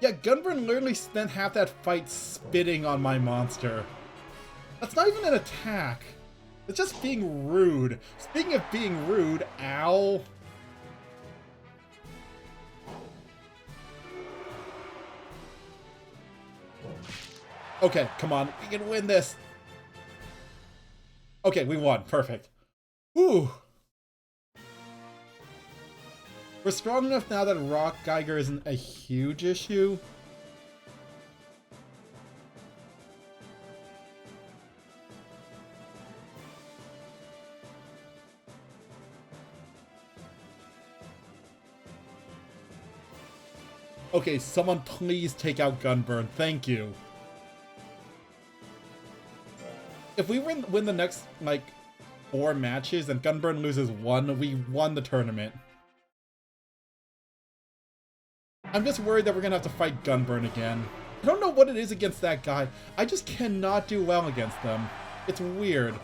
Yeah, Gunburn literally spent half that fight spitting on my monster. That's not even an attack. It's just being rude. Speaking of being rude, ow. Okay, come on. We can win this. Okay, we won. Perfect. Whew. We're strong enough now that Rock Geiger isn't a huge issue. Okay, someone please take out Gunburn. Thank you. If we win the next, like, 4 matches and Gunburn loses 1, we won the tournament. I'm just worried that we're gonna have to fight Gunburn again. I don't know what it is against that guy. I just cannot do well against them. It's weird.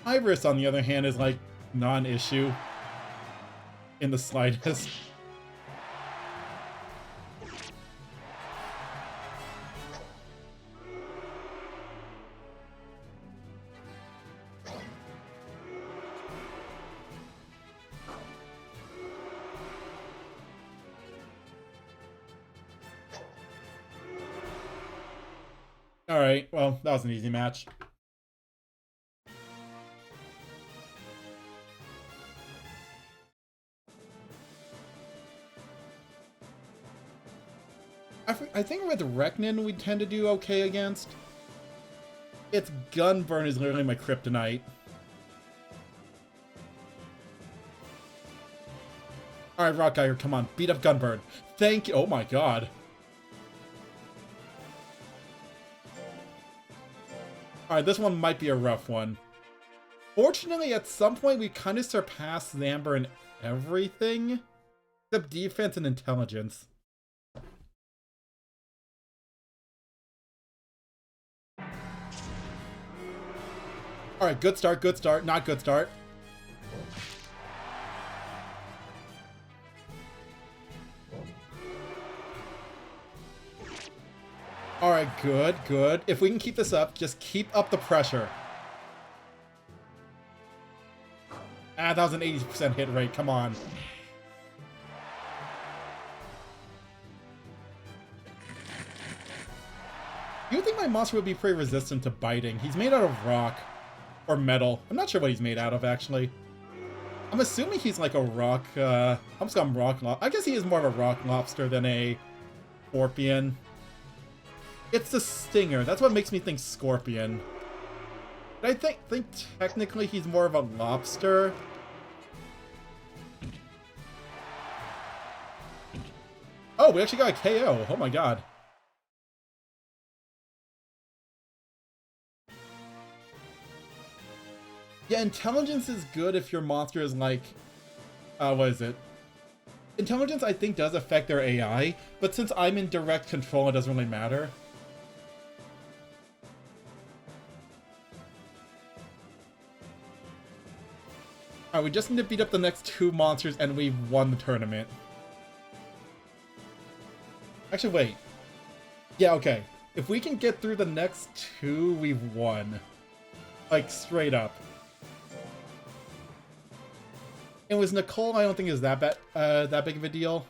Iris, on the other hand, is like non-issue in the slightest. Alright, well, that was an easy match. I think with Reknin we tend to do okay against. Its Gunburn is literally my kryptonite. Alright, Rock Geiger, come on, beat up Gunburn. Thank you. Oh my god. Alright, this one might be a rough one. Fortunately, at some point, we kind of surpassed Zamber in everything. Except defense and intelligence. Alright, good start, not good start. Alright, good. If we can keep this up, just keep up the pressure. Ah, that was an 80% hit rate, come on. You would think my monster would be pretty resistant to biting. He's made out of rock. Or metal. I'm not sure what he's made out of, actually. I'm assuming he's like a rock, I'm just calling him rock lobster. I guess he is more of a rock lobster than a scorpion. It's the stinger. That's what makes me think scorpion. But I think technically he's more of a lobster. Oh, we actually got a KO. Oh my god. Yeah, intelligence is good if your monster is like... what is it? Intelligence, I think, does affect their AI, but since I'm in direct control, it doesn't really matter. Alright, we just need to beat up the next 2 monsters and we've won the tournament. Actually, wait. Yeah, okay. If we can get through the next 2, we've won. Like, straight up. It was Nicole, I don't think is that big of a deal.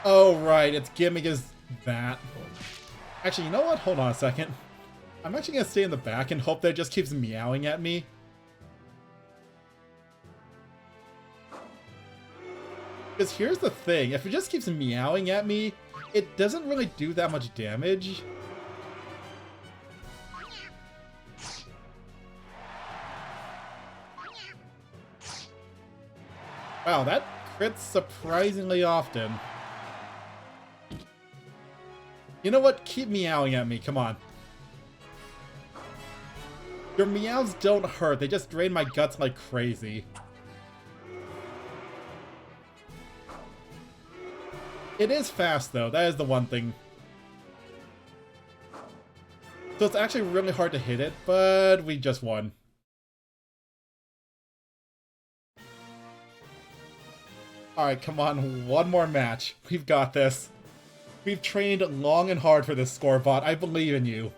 Oh, right, its gimmick is that. Actually, you know what? Hold on a second. I'm actually gonna stay in the back and hope that it just keeps meowing at me. Because here's the thing, if it just keeps meowing at me, it doesn't really do that much damage. Wow, that crits surprisingly often. You know what? Keep meowing at me, come on. Your meows don't hurt, they just drain my guts like crazy. It is fast, though. That is the one thing. So it's actually really hard to hit it, but we just won. Alright, come on. One more match. We've got this. We've trained long and hard for this, Scorbot. I believe in you.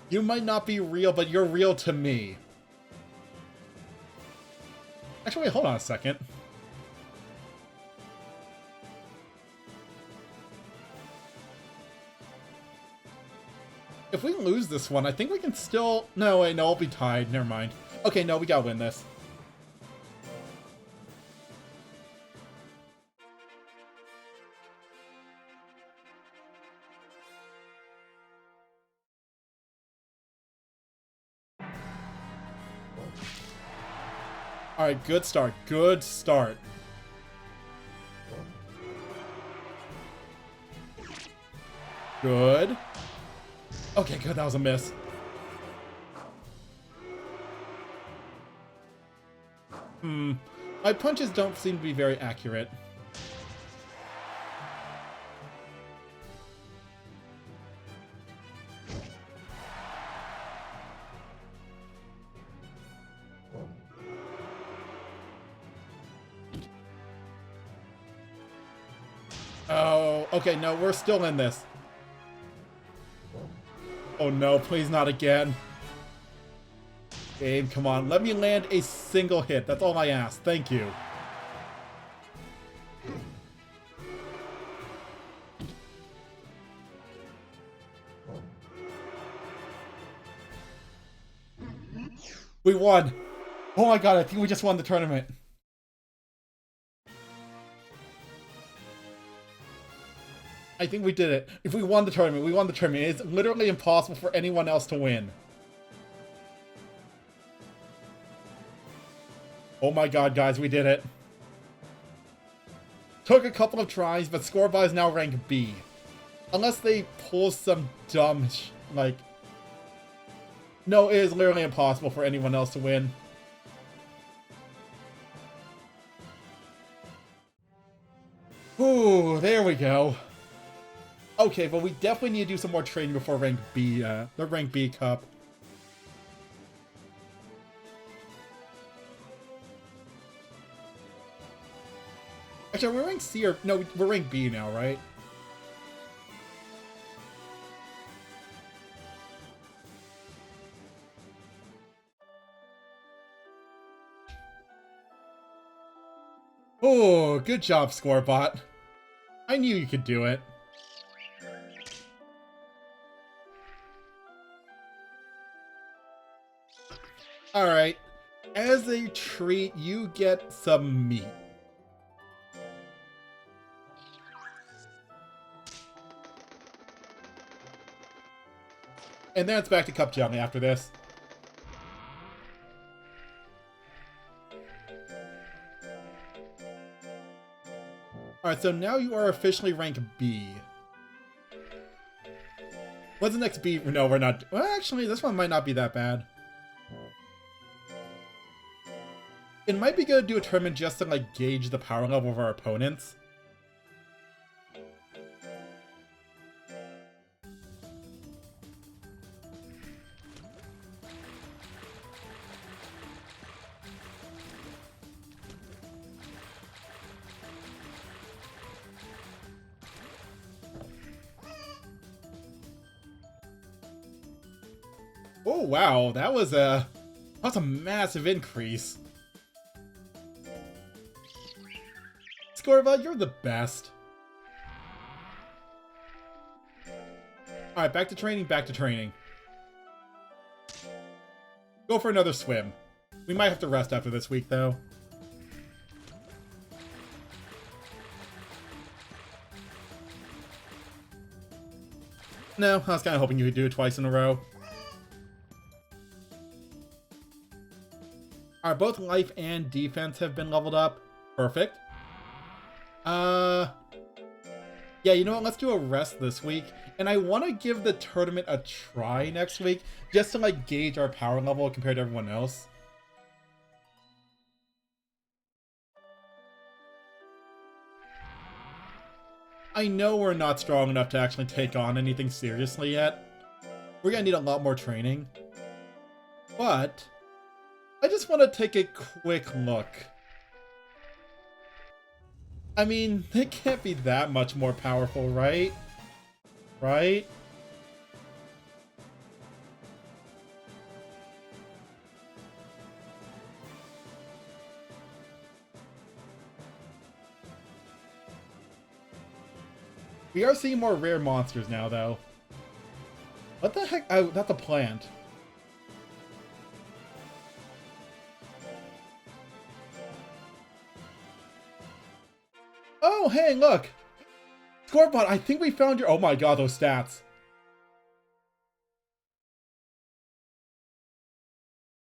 You might not be real, but you're real to me. Actually, wait, hold on a second. If we lose this one, I think we can still... No, wait, no, we'll be tied. Never mind. Okay, no, we gotta win this. Alright, good start. Good start. Good. Okay, good. That was a miss. My punches don't seem to be very accurate. Oh, okay, no, we're still in this. Oh no, please not again. Game, come on, let me land a single hit. That's all I ask. Thank you. We won. Oh my god, I think we just won the tournament. I think we did it. If we won the tournament, we won the tournament. It's literally impossible for anyone else to win. Oh my god, guys, we did it. Took a couple of tries, but Scorbot is now rank B. Unless they pull some dumb, like... No, it is literally impossible for anyone else to win. Ooh, there we go. Okay, but we definitely need to do some more training before rank B, the rank B cup. Actually, we're rank C or... No, we're rank B now, right? Oh, good job, Scorbot. I knew you could do it. Alright. As a treat, you get some meat. And then it's back to cup jumping after this. Alright, so now you are officially rank B. What's the next B? No, we're not. Well, actually, this one might not be that bad. It might be good to do a tournament just to, like, gauge the power level of our opponents. Oh, wow, that was a massive increase. Scorbot, you're the best. Alright, back to training, back to training. Go for another swim. We might have to rest after this week, though. No, I was kind of hoping you could do it twice in a row. Alright, both life and defense have been leveled up. Perfect. Yeah, you know what? Let's do a rest this week. And I want to give the tournament a try next week, just to, like, gauge our power level compared to everyone else. I know we're not strong enough to actually take on anything seriously yet. We're gonna need a lot more training. But I just want to take a quick look. I mean, they can't be that much more powerful, right? Right? We are seeing more rare monsters now, though. What the heck? Oh, that's a plant. Oh, hey, look! Scorbot, I think we found your... Oh my god, those stats.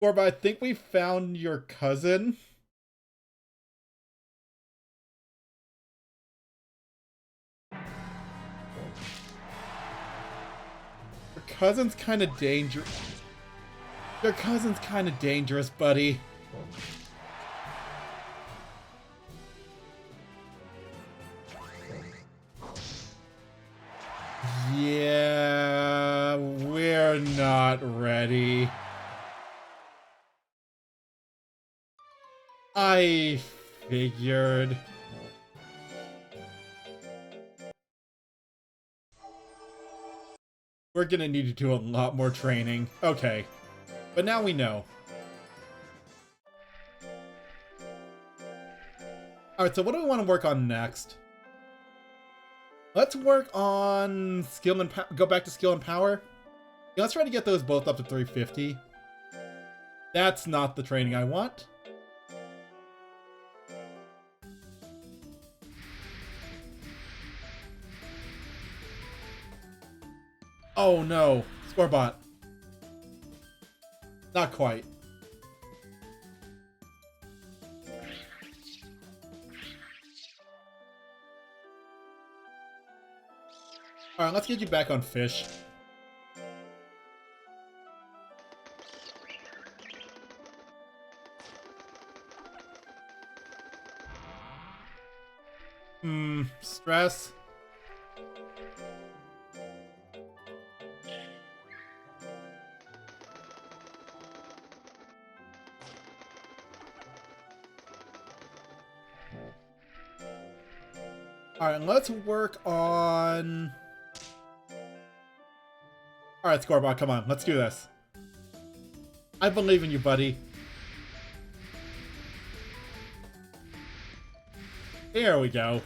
Scorbot, I think we found your cousin. Your cousin's kind of dangerous. Your cousin's kind of dangerous, buddy. Yeah, we're not ready. I figured. We're gonna need to do a lot more training. Okay, but now we know. Alright, so what do we want to work on next? Let's work on skill and go back to skill and power. Yeah, let's try to get those both up to 350. That's not the training I want. Oh no, Scorbot. Not quite. Alright, let's get you back on fish. Stress. Alright, let's work on... Alright, Scorbot, come on, let's do this. I believe in you, buddy. There we go.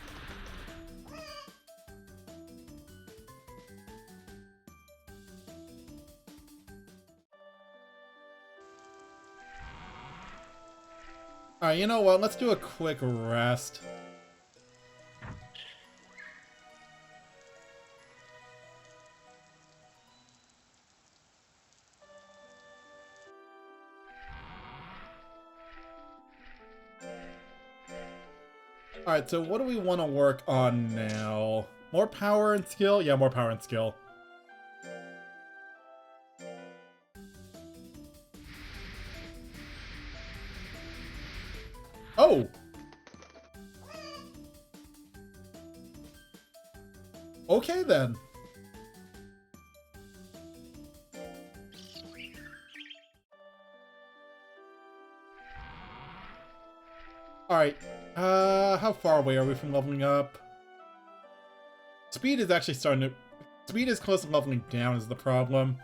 Alright, you know what? Let's do a quick rest. Alright, so what do we want to work on now? More power and skill? Yeah, more power and skill. Oh! Okay then. Alright, how far away are we from leveling up? Speed is actually starting to... Speed is close to leveling down is the problem.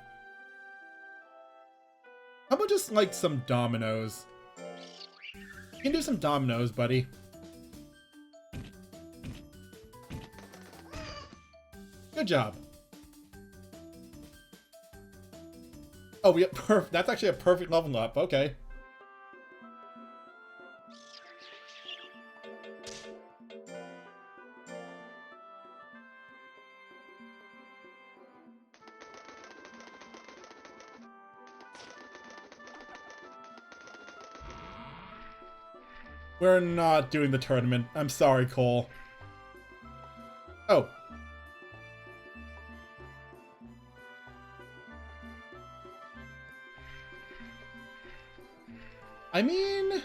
How about just, like, some dominoes? You can do some dominoes, buddy. Good job. Oh, we have that's actually a perfect level up. Okay. We're not doing the tournament. I'm sorry, Cole. Oh. I mean...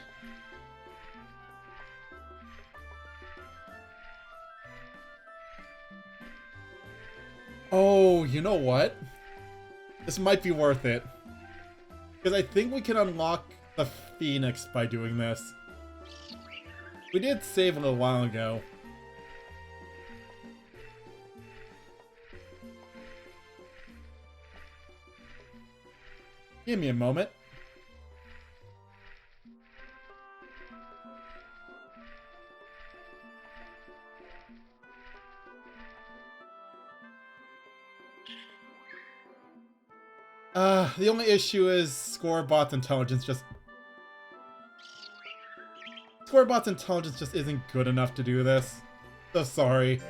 Oh, you know what? This might be worth it. Because I think we can unlock the Phoenix by doing this. We did save a little while ago. Give me a moment. The only issue is Scorbot's intelligence just... Scorbot's intelligence just isn't good enough to do this. So sorry.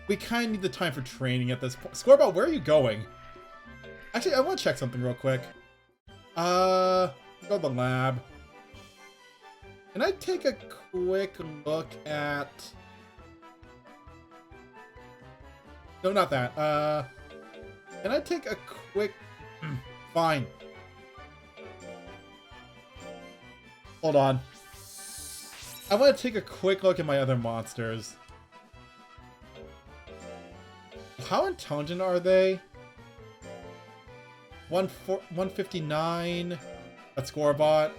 We kind of need the time for training at this point. Scorbot, where are you going? Actually, I want to check something real quick. Go to the lab. Can I take a quick look at... No, not that. Can I take a quick... Fine. Hold on. I want to take a quick look at my other monsters. How intelligent are they? 159. That's Scorbot.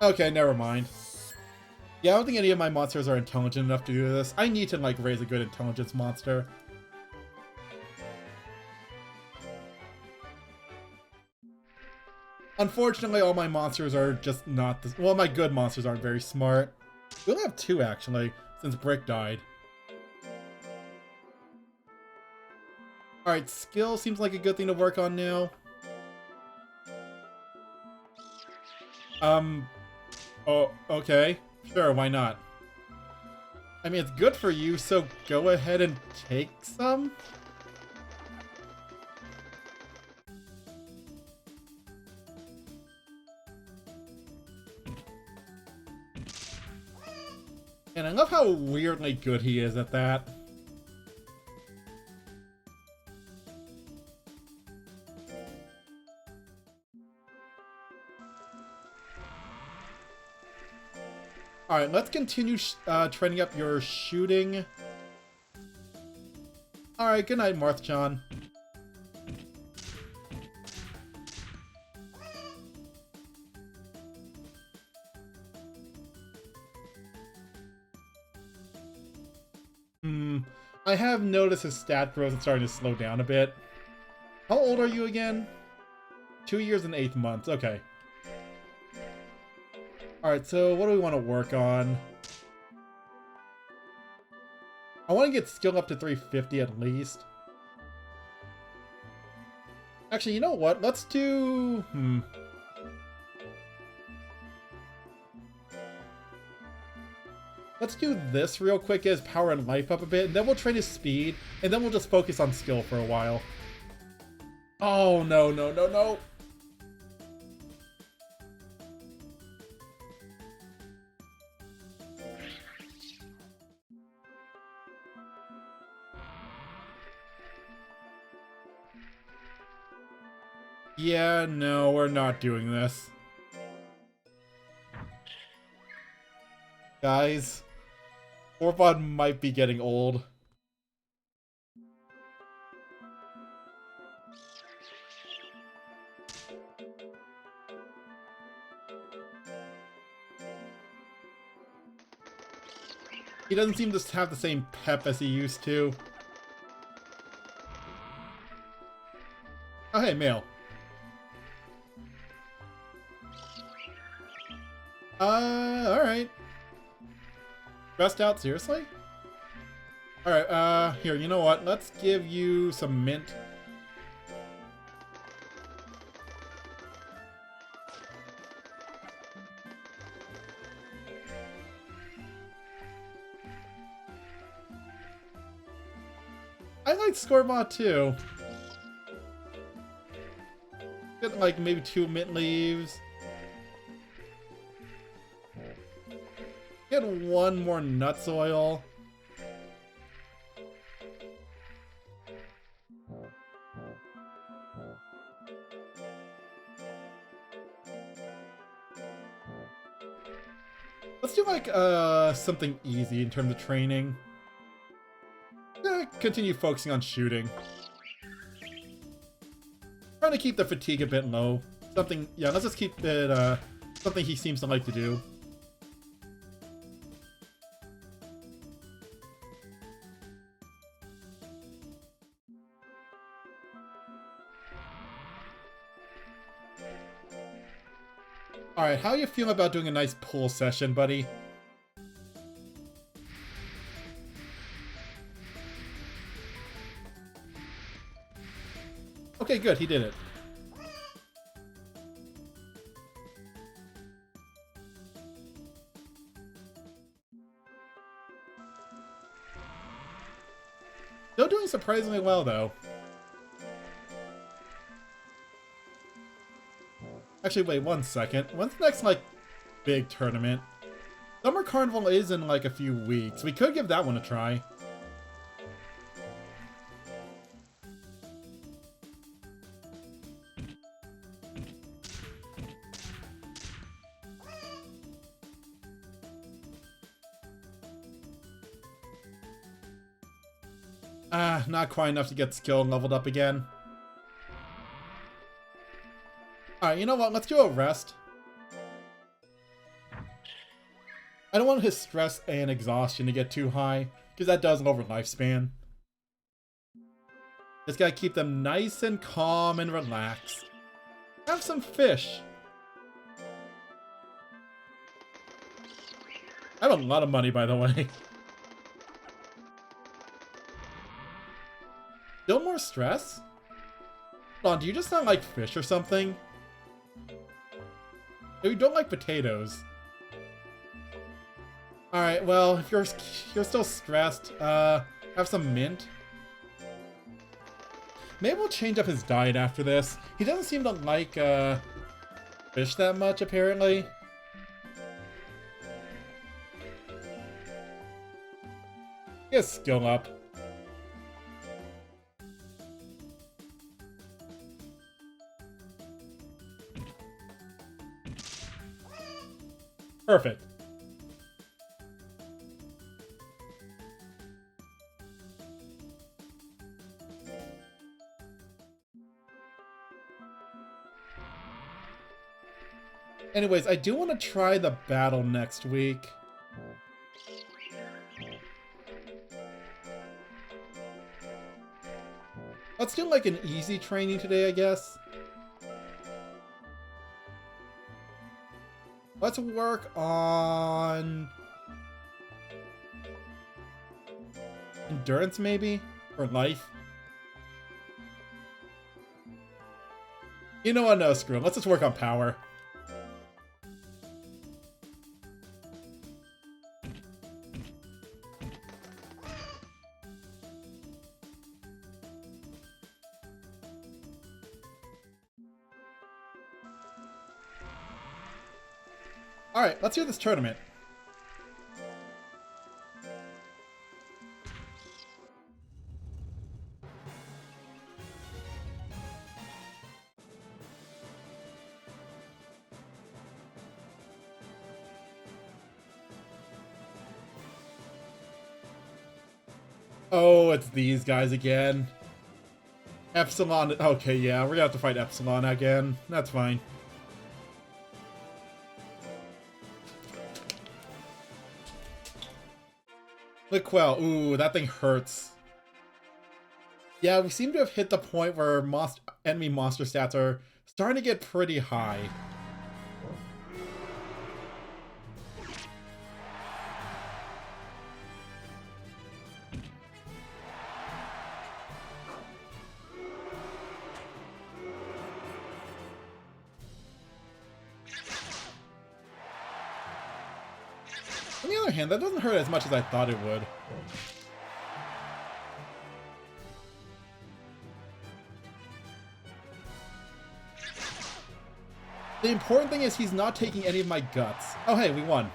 Okay, never mind. Yeah, I don't think any of my monsters are intelligent enough to do this. I need to, like, raise a good intelligence monster. Unfortunately, all my monsters are just not this... Well, my good monsters aren't very smart. We only have 2, actually, since Brick died. Alright, skill seems like a good thing to work on now. Oh, okay. Sure, why not? I mean, it's good for you, so go ahead and take some? And I love how weirdly good he is at that. Alright, let's continue training up your shooting. Alright, good night, Marthchan. I have noticed his stat growth is starting to slow down a bit. How old are you again? 2 years and 8 months, okay. Alright, so what do we want to work on? I want to get skill up to 350 at least. Actually, you know what? Let's do... Let's do this real quick, get his power and life up a bit, and then we'll train his speed, and then we'll just focus on skill for a while. Oh, no, no, no, no! Yeah, no, we're not doing this. Guys, Scorbot might be getting old. He doesn't seem to have the same pep as he used to. Oh, hey, mail. Alright. Stressed out, seriously? Alright, here, you know what? Let's give you some mint. I like Scorbot too. Get like maybe 2 mint leaves. Get 1 more nuts oil. Let's do like something easy in terms of training. Continue focusing on shooting. Trying to keep the fatigue a bit low. Something, yeah, let's just keep it something he seems to like to do. Alright, how you feeling about doing a nice pool session, buddy? Okay, good, he did it. Still doing surprisingly well, though. Actually, wait 1 second. When's the next, like, big tournament? Summer Carnival is in, like, a few weeks. We could give that one a try. Not quite enough to get skill leveled up again. Alright, you know what? Let's do a rest. I don't want his stress and exhaustion to get too high, because that does lower lifespan. Just gotta keep them nice and calm and relaxed. Have some fish. I have a lot of money, by the way. Still more stress? Hold on, do you just not like fish or something? You don't like potatoes. Alright, well, if you're still stressed, have some mint. Maybe we'll change up his diet after this. He doesn't seem to like, fish that much, apparently. a skill up. Perfect. Anyways, I do want to try the battle next week. Let's do like an easy training today, I guess. Let's work on endurance, maybe? Or life? You know what? No, screw it. Let's just work on power. Alright, let's do this tournament. Oh, it's these guys again. Epsilon. Okay, yeah, we're gonna have to fight Epsilon again. That's fine. Liquel. Ooh, that thing hurts. Yeah, we seem to have hit the point where enemy monster stats are starting to get pretty high. On the other hand, that doesn't hurt as much as I thought it would. The important thing is he's not taking any of my guts. Oh hey, we won.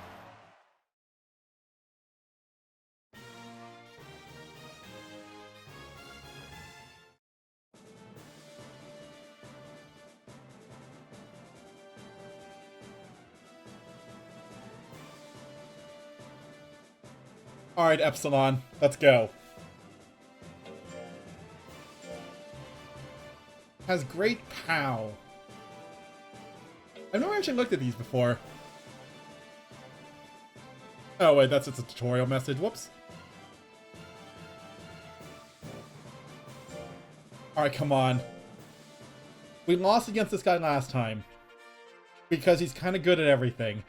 Alright, Epsilon, let's go. Has great POW. I've never actually looked at these before. Oh wait, that's just a tutorial message. Whoops. Alright, come on. We lost against this guy last time. Because he's kind of good at everything.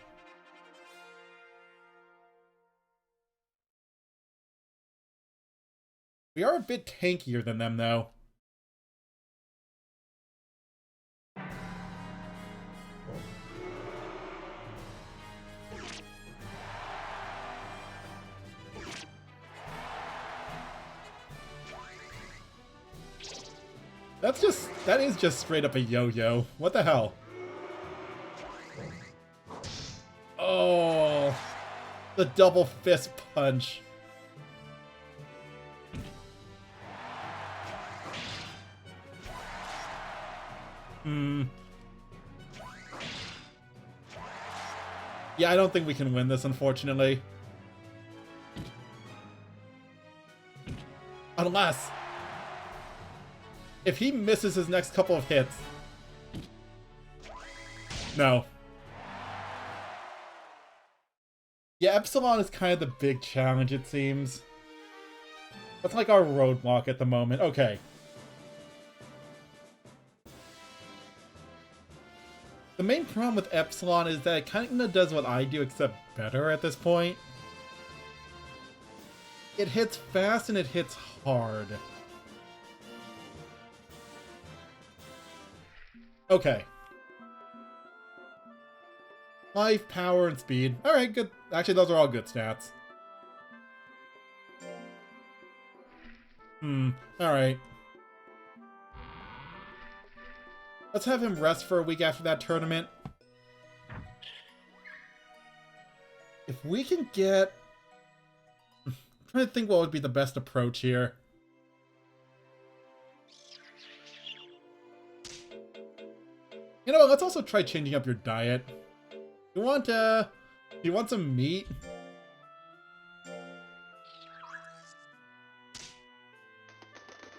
We are a bit tankier than them, though. That is just straight up a yo-yo. What the hell? Oh, the double fist punch. Yeah, I don't think we can win this, unfortunately. Unless... if he misses his next couple of hits... No. Yeah, Epsilon is kind of the big challenge, it seems. That's like our roadblock at the moment. Okay. The main problem with Epsilon is that it kind of does what I do, except better at this point. It hits fast and it hits hard. Okay. Life, power, and speed. Alright, good. Actually, those are all good stats. Alright. Let's have him rest for a week after that tournament. If we can get... I'm trying to think what would be the best approach here. You know what, let's also try changing up your diet. You want some meat?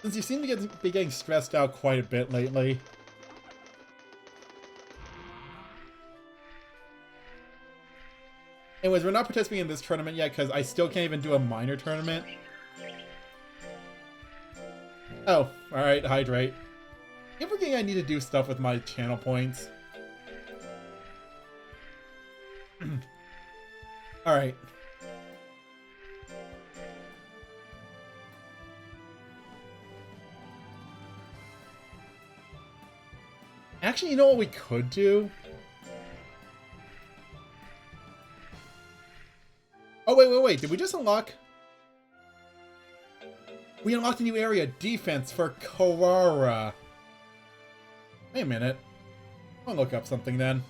Since you seem to be getting stressed out quite a bit lately. Anyways, we're not participating in this tournament yet because I still can't even do a minor tournament. Oh, alright, hydrate. I keep forgetting I need to do stuff with my channel points. Alright. Actually, you know what we could do? Oh, wait. Did we just unlock? We unlocked a new area, defense for Koara. Wait a minute. I'll look up something then.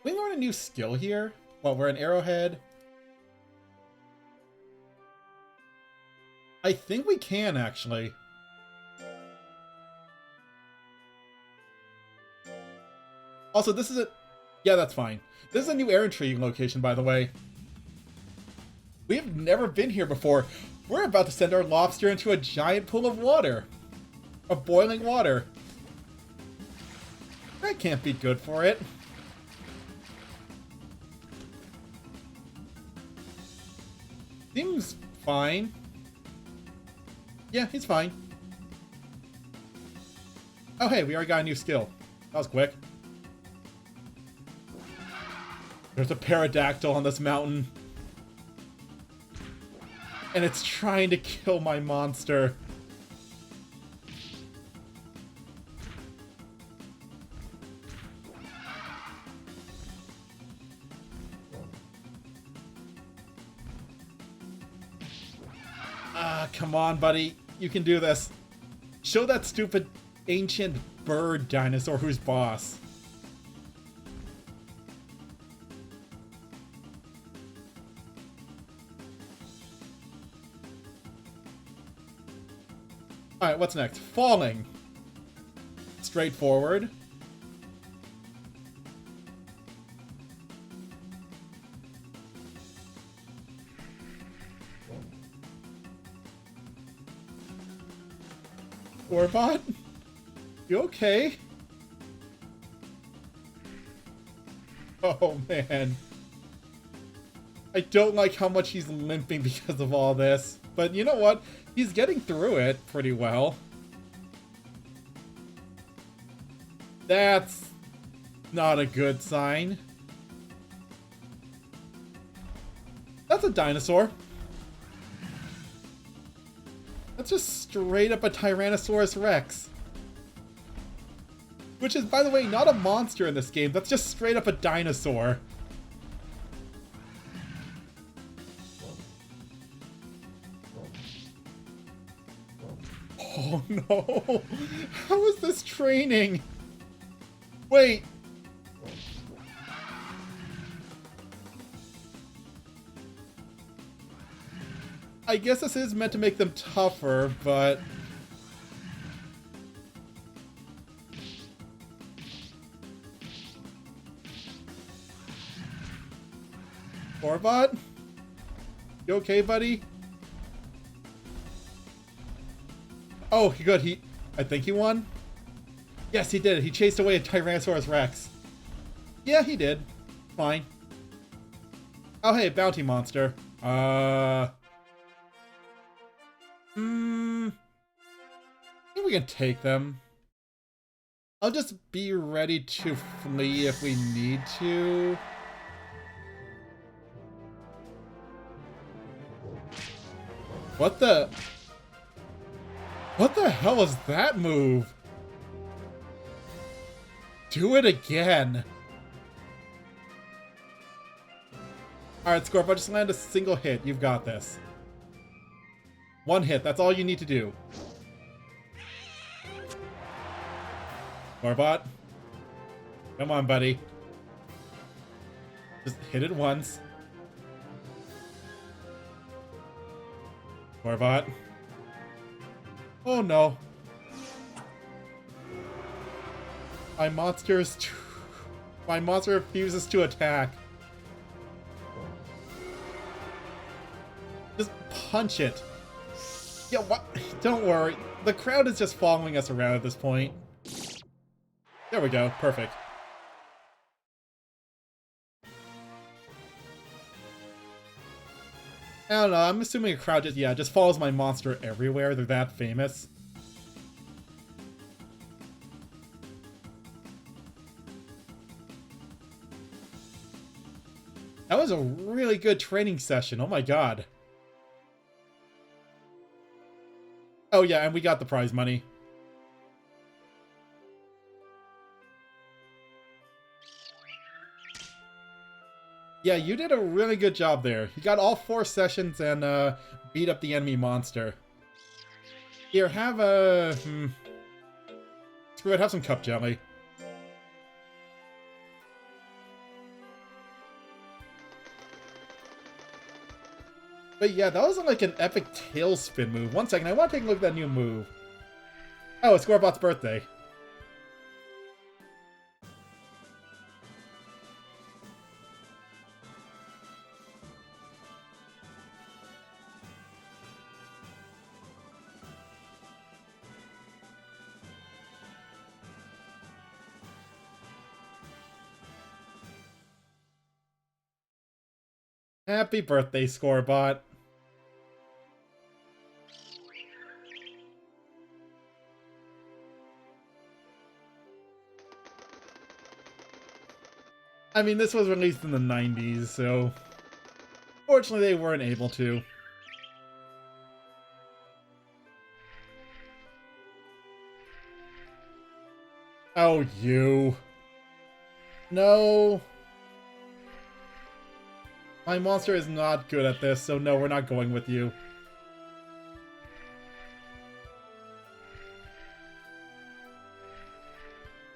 We learn a new skill here? Well, we're an arrowhead. I think we can, actually. Also, this is a... Yeah, that's fine. This is a new errantry location, by the way. We've never been here before. We're about to send our lobster into a giant pool of water. Of boiling water. That can't be good for it. Seems fine. Yeah, he's fine. Oh hey, we already got a new skill. That was quick. There's a pterodactyl on this mountain. And it's trying to kill my monster. Ah, come on, buddy. You can do this. Show that stupid ancient bird dinosaur who's boss. Alright, what's next? Falling. Straightforward. Scorbot? You okay? Oh man. I don't like how much he's limping because of all this. But you know what? He's getting through it pretty well. That's not a good sign. That's a dinosaur. That's just straight up a Tyrannosaurus Rex. Which is, by the way, not a monster in this game. That's just straight up a dinosaur. Oh no! How is this training? Wait! I guess this is meant to make them tougher, but... Scorbot? You okay, buddy? Oh, good. I think he won? Yes, he did it. He chased away a Tyrannosaurus Rex. Yeah, he did. Fine. Oh, hey, bounty monster. I think we can take them. I'll just be ready to flee if we need to. What the hell was that move? Do it again. Alright, Scorbot, just land a single hit. You've got this. One hit, that's all you need to do. Scorbot. Come on, buddy. Just hit it once. Scorbot. Oh no. My monster refuses to attack. Just punch it. Yeah, what? Don't worry. The crowd is just following us around at this point. There we go. Perfect. I don't know. I'm assuming a crowd just follows my monster everywhere. They're that famous. That was a really good training session. Oh my god. Oh yeah, and we got the prize money. Yeah, you did a really good job there. You got all 4 sessions and beat up the enemy monster. Here, have a... Screw it, have some cup jelly. But yeah, that was like an epic tailspin move. One second, I want to take a look at that new move. Oh, it's Scorbot's birthday. Happy birthday, Scorbot. I mean, this was released in the 90s, so... Fortunately, they weren't able to. Oh, you. No. My monster is not good at this, so no, we're not going with you.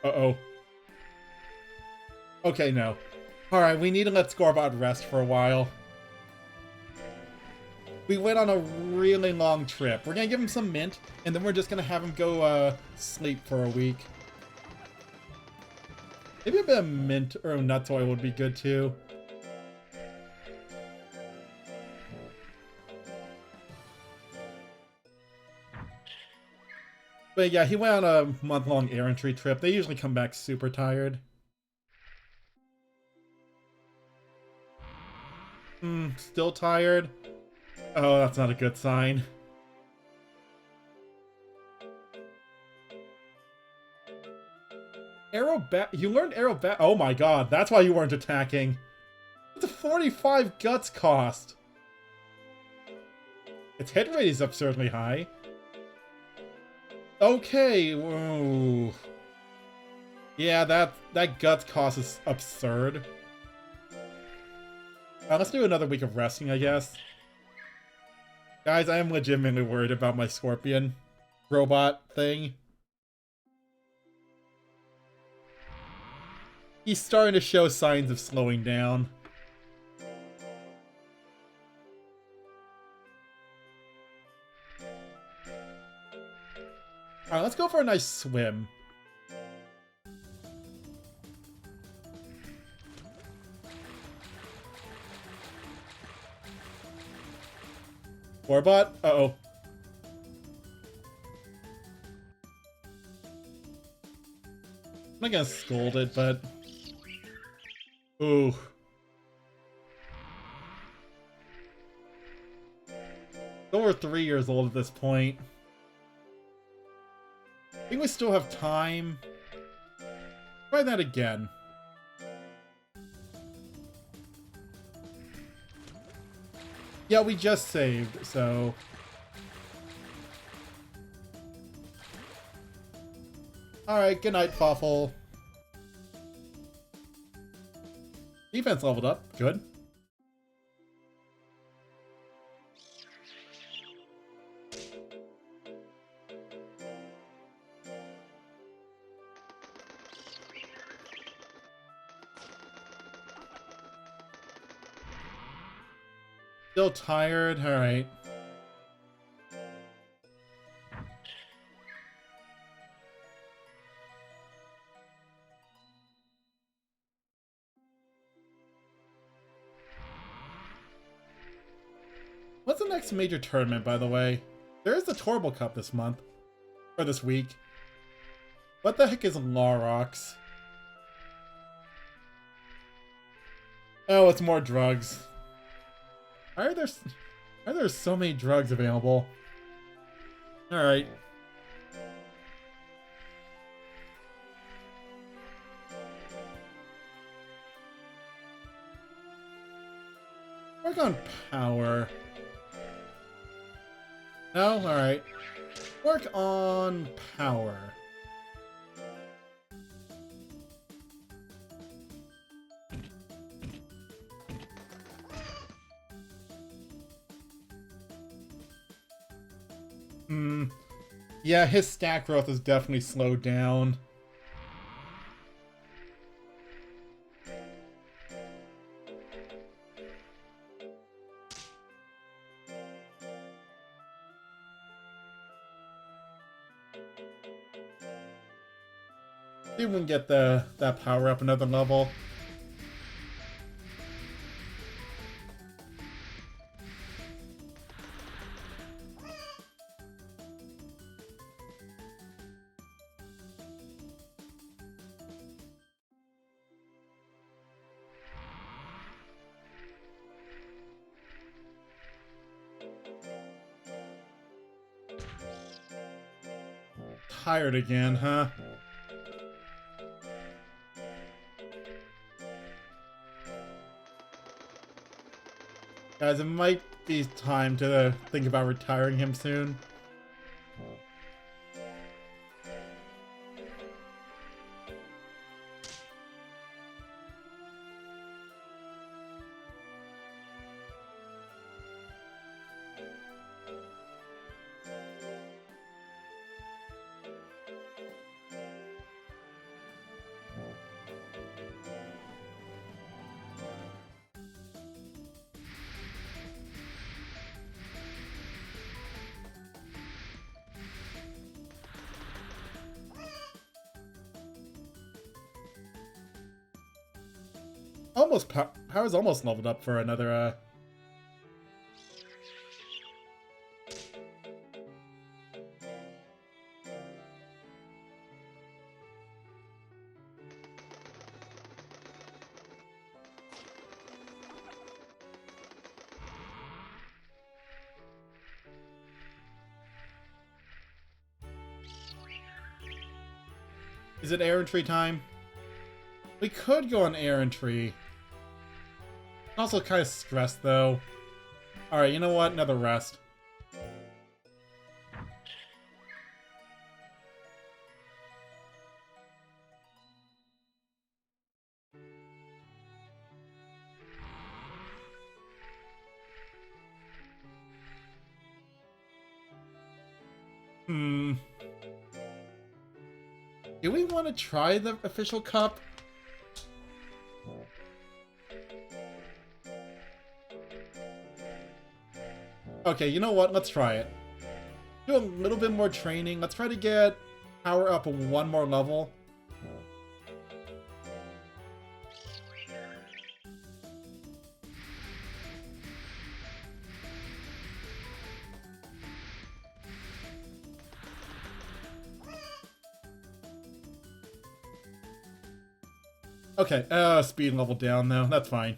Uh-oh. Okay, no. Alright, we need to let Scorbot rest for a while. We went on a really long trip. We're gonna give him some mint, and then we're just gonna have him go, sleep for a week. Maybe a bit of mint or nuts oil would be good, too. But yeah, he went on a month-long errantry trip. They usually come back super tired. Still tired? Oh, that's not a good sign. You learned oh my god, that's why you weren't attacking. It's a 45 guts cost. Its hit rate is absurdly high. Okay, whoa. Yeah, that guts cost is absurd. Let's do another week of resting, I guess. Guys, I am legitimately worried about my scorpion robot thing. He's starting to show signs of slowing down. Alright, let's go for a nice swim. Scorbot? Uh-oh. I'm not gonna scold it, but... Ooh. It's over 3 years old at this point. I think we still have time. Try that again. Yeah, we just saved, so... Alright, good night, Fuffle. Defense leveled up. Good. Still tired? Alright. What's the next major tournament, by the way? There is the Torble Cup this month. Or this week. What the heck is Larox? Oh, it's more drugs. Why are there so many drugs available? Alright. Work on power. No? Alright. Work on power. Yeah, his stat growth is definitely slowed down. See if we can get that power up another level. Tired again, huh? Guys, it might be time to think about retiring him soon. Almost power's almost leveled up for another Is it errantry time? We could go on errantry. Also kind of stressed though. Alright, you know what? Another rest. Do we want to try the official cup? Okay, you know what? Let's try it. Do a little bit more training. Let's try to get power up one more level. Okay, speed level down though. That's fine.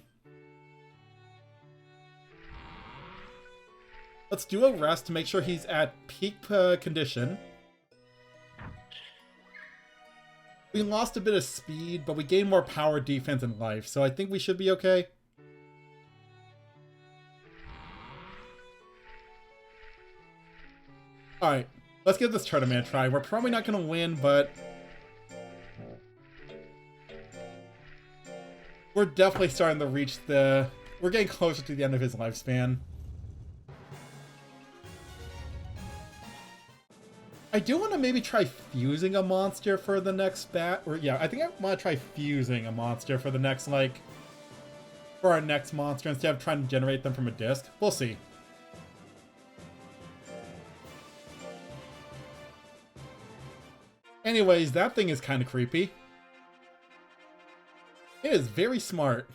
Let's do a rest to make sure he's at peak condition. We lost a bit of speed, but we gained more power, defense, and life, so I think we should be okay. Alright, let's give this tournament a try. We're probably not going to win, but we're definitely starting to reach the... We're getting closer to the end of his lifespan. I do want to maybe try fusing a monster for the next yeah, I think I want to try fusing a monster for the next, like... For our next monster instead of trying to generate them from a disc. We'll see. Anyways, that thing is kind of creepy. It is very smart.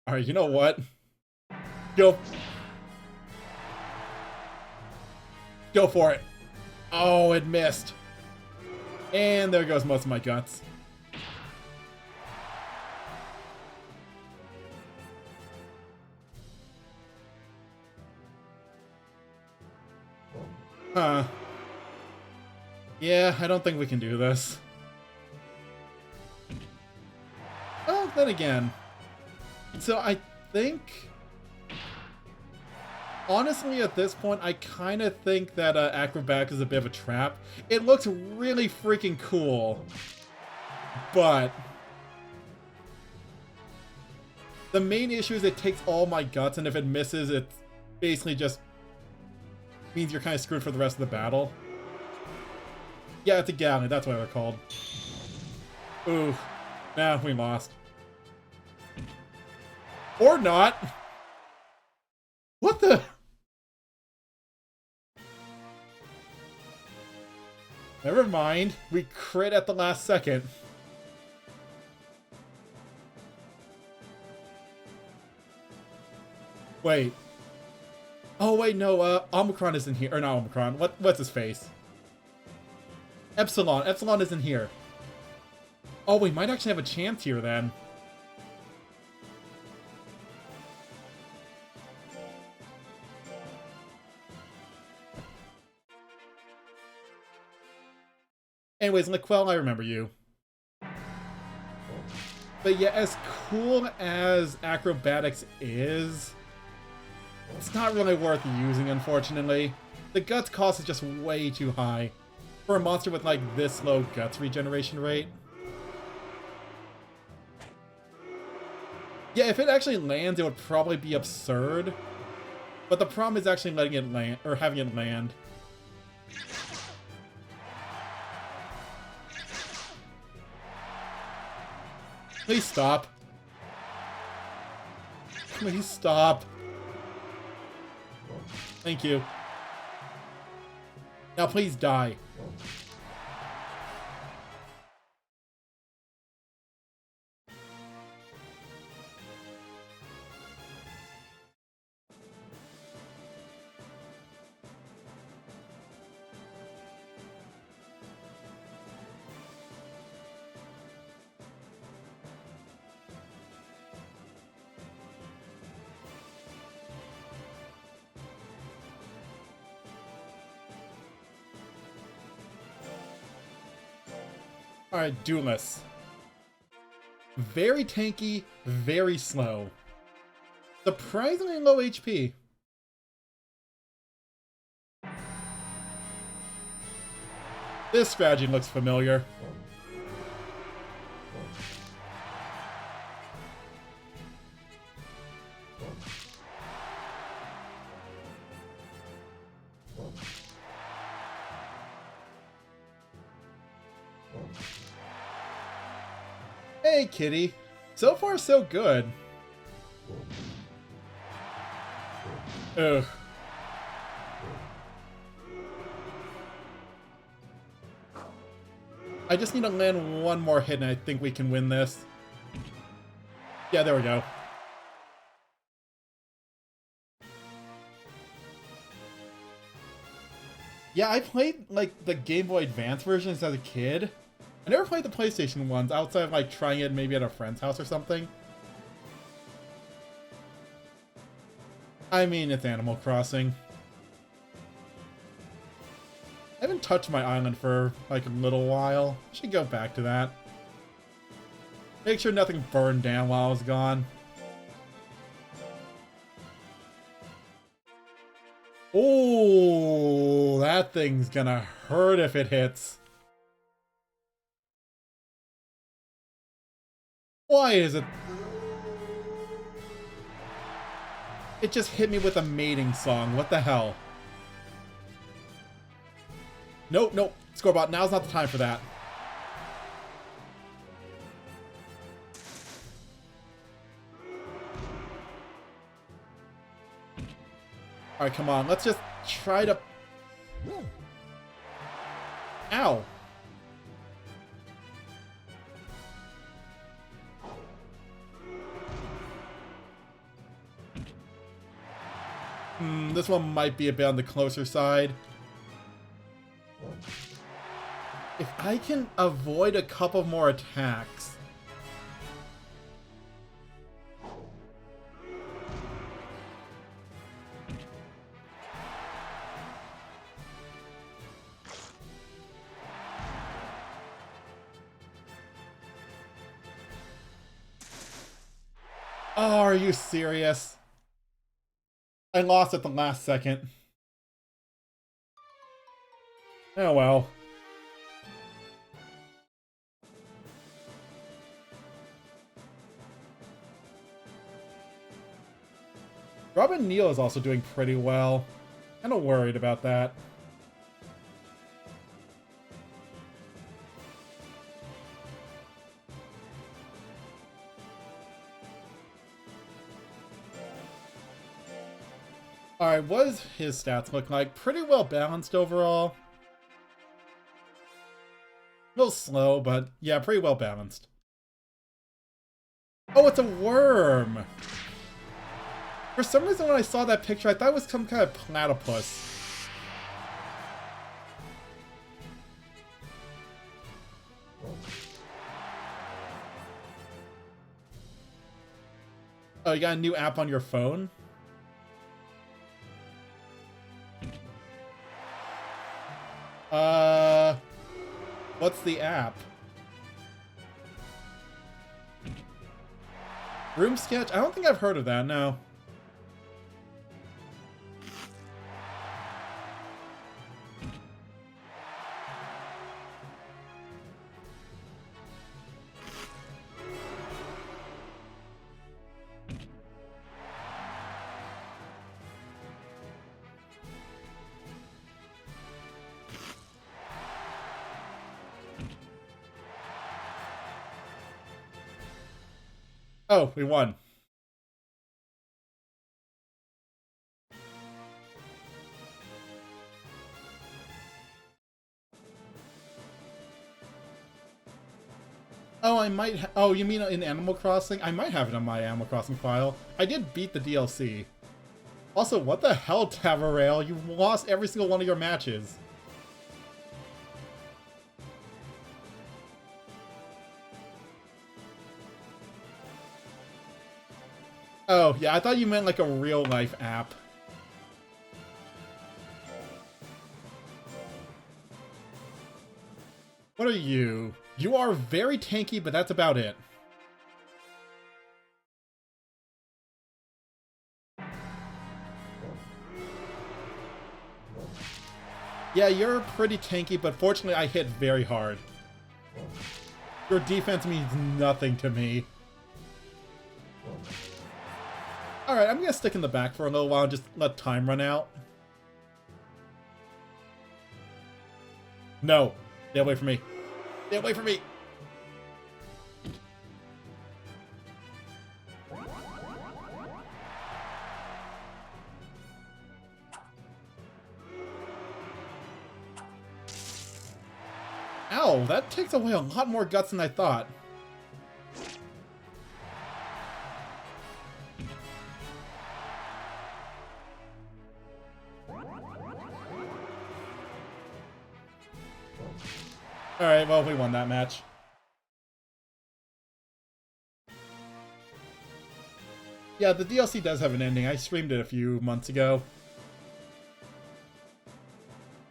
Alright, you know what? Go Go for it. Oh, it missed. And there goes most of my guts. Huh. Yeah, I don't think we can do this. Well, then again. So I think... Honestly, at this point, I kind of think that Acrobatic is a bit of a trap. It looks really freaking cool. But... the main issue is it takes all my guts, and if it misses, it basically just means you're kind of screwed for the rest of the battle. Yeah, it's a galley, that's what they're called. Ooh. Nah, we lost. Or not! What the? Never mind. We crit at the last second. Wait. Oh wait, no, Omicron isn't here. Or not Omicron. What's his face? Epsilon. Epsilon isn't here. Oh, we might actually have a chance here then. Anyways, Laquelle, I remember you. But yeah, as cool as Acrobatics is, it's not really worth using, unfortunately. The guts cost is just way too high for a monster with, like, this low guts regeneration rate. Yeah, if it actually lands, it would probably be absurd. But the problem is actually letting it land, or having it land. Please stop. Please stop. Thank you. Now please die. Alright, Duelist. Very tanky, very slow. Surprisingly low HP. This strategy looks familiar. Hey, kitty. So far, so good. Ugh. I just need to land one more hit and I think we can win this. Yeah, there we go. Yeah, I played, like, the Game Boy Advance versions as a kid. I never played the PlayStation ones outside of, like, trying it maybe at a friend's house or something. I mean, it's Animal Crossing. I haven't touched my island for, like, a little while. I should go back to that. Make sure nothing burned down while I was gone. Oh, that thing's gonna hurt if it hits. Why is it? It just hit me with a mating song. What the hell? Nope, nope. Scorbot, now's not the time for that. Alright, come on. Let's just try to... Ow. This one might be a bit on the closer side. I can avoid a couple more attacks. Oh, are you serious? I lost at the last second. Oh well. Robin Neal is also doing pretty well. Kinda worried about that. Alright, what does his stats look like? Pretty well balanced overall. A little slow, but yeah, pretty well balanced. Oh, it's a worm! For some reason when I saw that picture, I thought it was some kind of platypus. Oh, you got a new app on your phone? What's the app? Room Sketch? I don't think I've heard of that, no. Oh, we won. Oh, I might oh, you mean in Animal Crossing? I might have it on my Animal Crossing file. I did beat the DLC. Also, what the hell, Tavarale? You lost every single one of your matches. Oh, yeah, I thought you meant like a real-life app. What are you? You are very tanky, but that's about it. Yeah, you're pretty tanky, but fortunately I hit very hard. Your defense means nothing to me. Alright, I'm gonna stick in the back for a little while and just let time run out. No. Stay away from me. Stay away from me! Ow, that takes away a lot more guts than I thought. Alright, well, we won that match. Yeah, the DLC does have an ending. I streamed it a few months ago.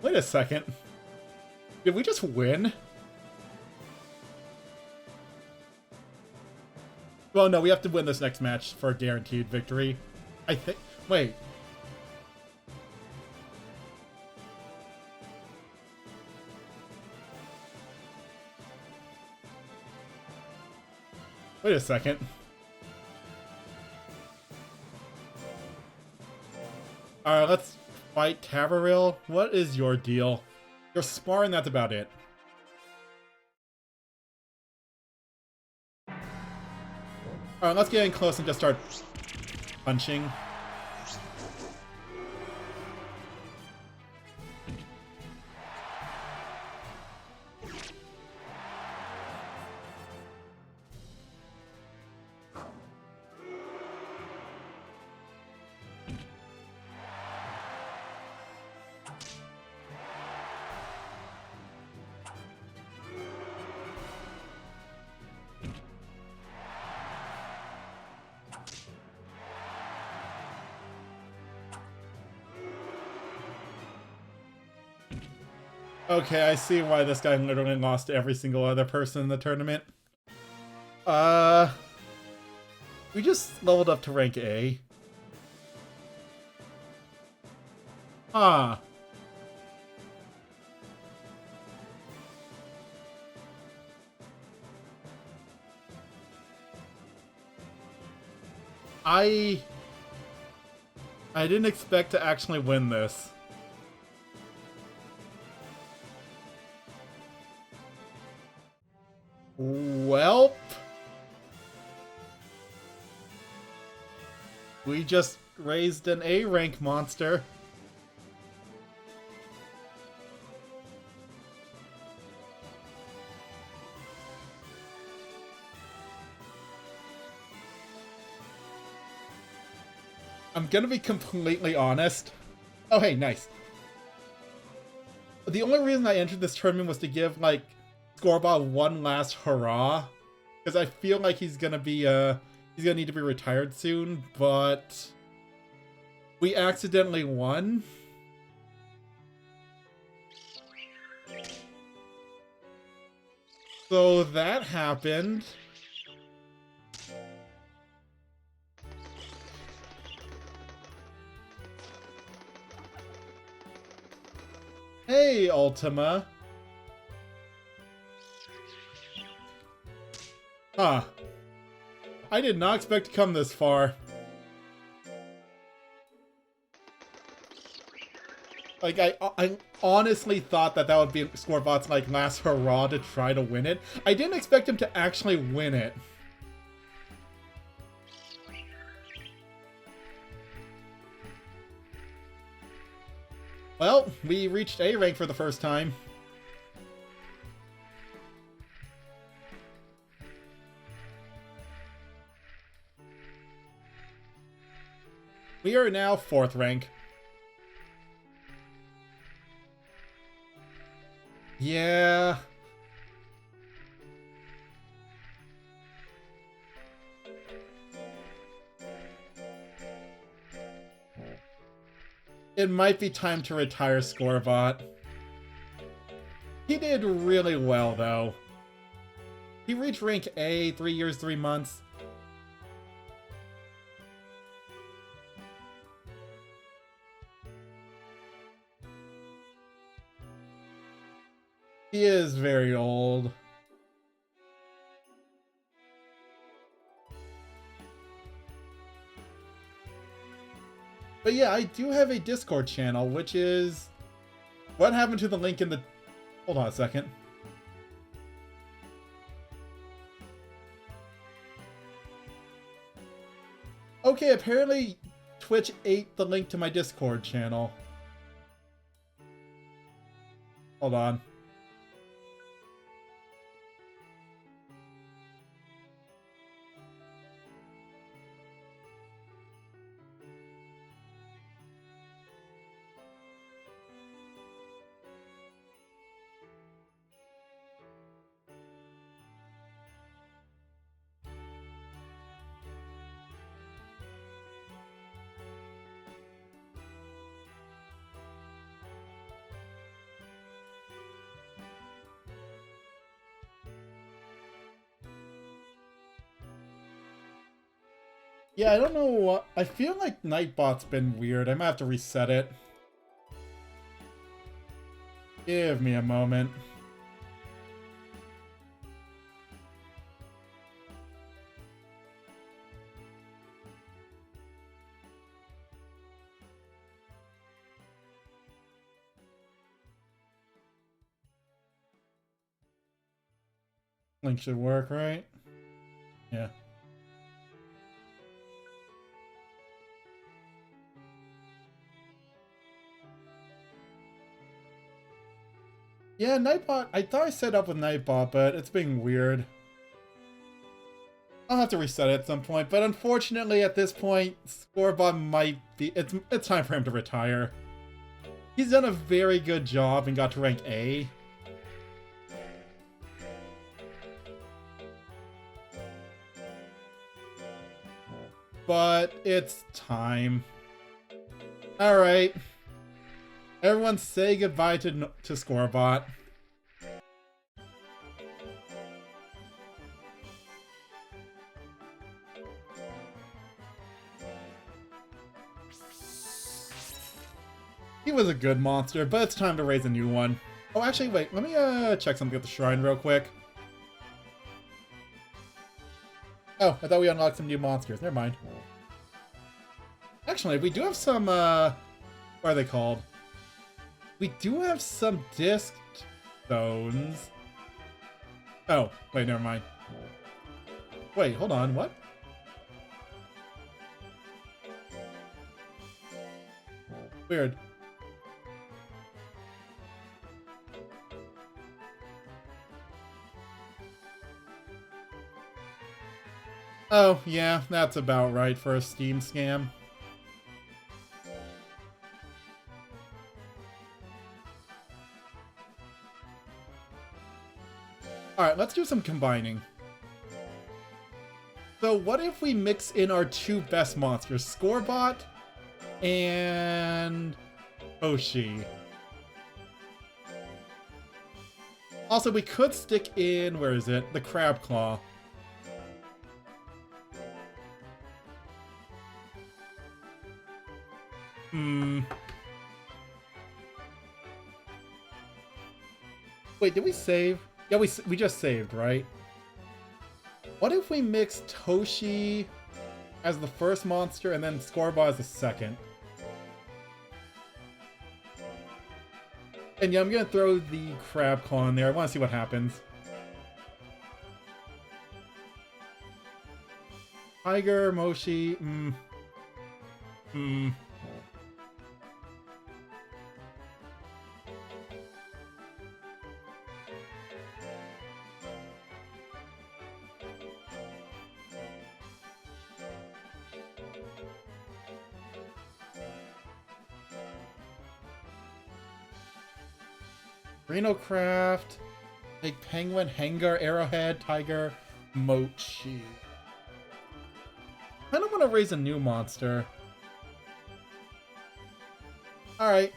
Wait a second. Did we just win? Well, no, we have to win this next match for a guaranteed victory. I think... Wait. Wait a second. Alright, let's fight Tavaril. What is your deal? You're sparring, that's about it. Alright, let's get in close and just start punching. Okay, I see why this guy literally lost to every single other person in the tournament. Uh, we just leveled up to rank A. Huh. I didn't expect to actually win this. Welp. We just raised an A rank monster. I'm gonna be completely honest. Oh, hey, nice. The only reason I entered this tournament was to give, like, Scorbot one last hurrah. Because I feel like he's gonna be, he's gonna need to be retired soon, but we accidentally won. So that happened. Hey, Ultima. Huh. I did not expect to come this far. Like, I honestly thought that would be Scorbot's, like, last hurrah to try to win it. I didn't expect him to actually win it. Well, we reached A rank for the first time. We are now 4th rank. Yeah. It might be time to retire Scorbot. He did really well, though. He reached rank A 3 years, 3 months. He is very old. But yeah, I do have a Discord channel, which is... What happened to the link in the... Hold on a second. Okay, apparently Twitch ate the link to my Discord channel. Hold on. Yeah, I don't know what... I feel like Nightbot's been weird. I might have to reset it. Give me a moment. Link should work, right? Yeah. Yeah, Nightbot... I thought I set up with Nightbot, but it's being weird. I'll have to reset it at some point, but unfortunately at this point, Scorbot might be... It's time for him to retire. He's done a very good job and got to rank A. But it's time. Alright. Everyone say goodbye to Scorbot. He was a good monster, but it's time to raise a new one. Oh, actually, wait. Let me check something at the shrine real quick. Oh, I thought we unlocked some new monsters. Never mind. Actually, we do have some, what are they called? We do have some disc stones. Oh, wait, never mind. Wait, hold on, what? Weird. Oh, yeah, that's about right for a Steam scam. Alright, let's do some combining. So what if we mix in our two best monsters, Scorbot and Hoshi? Also, we could stick in, where is it? The Crab Claw. Wait, did we save? Yeah, we just saved, right? What if we mix Toshi as the first monster and then Scorbot as the second? And yeah, I'm gonna throw the Crab Claw in there. I want to see what happens. Tiger, Moshi, Reno Craft, Big Penguin, Hangar, Arrowhead, Tiger, Mochi. I don't want to raise a new monster. Alright.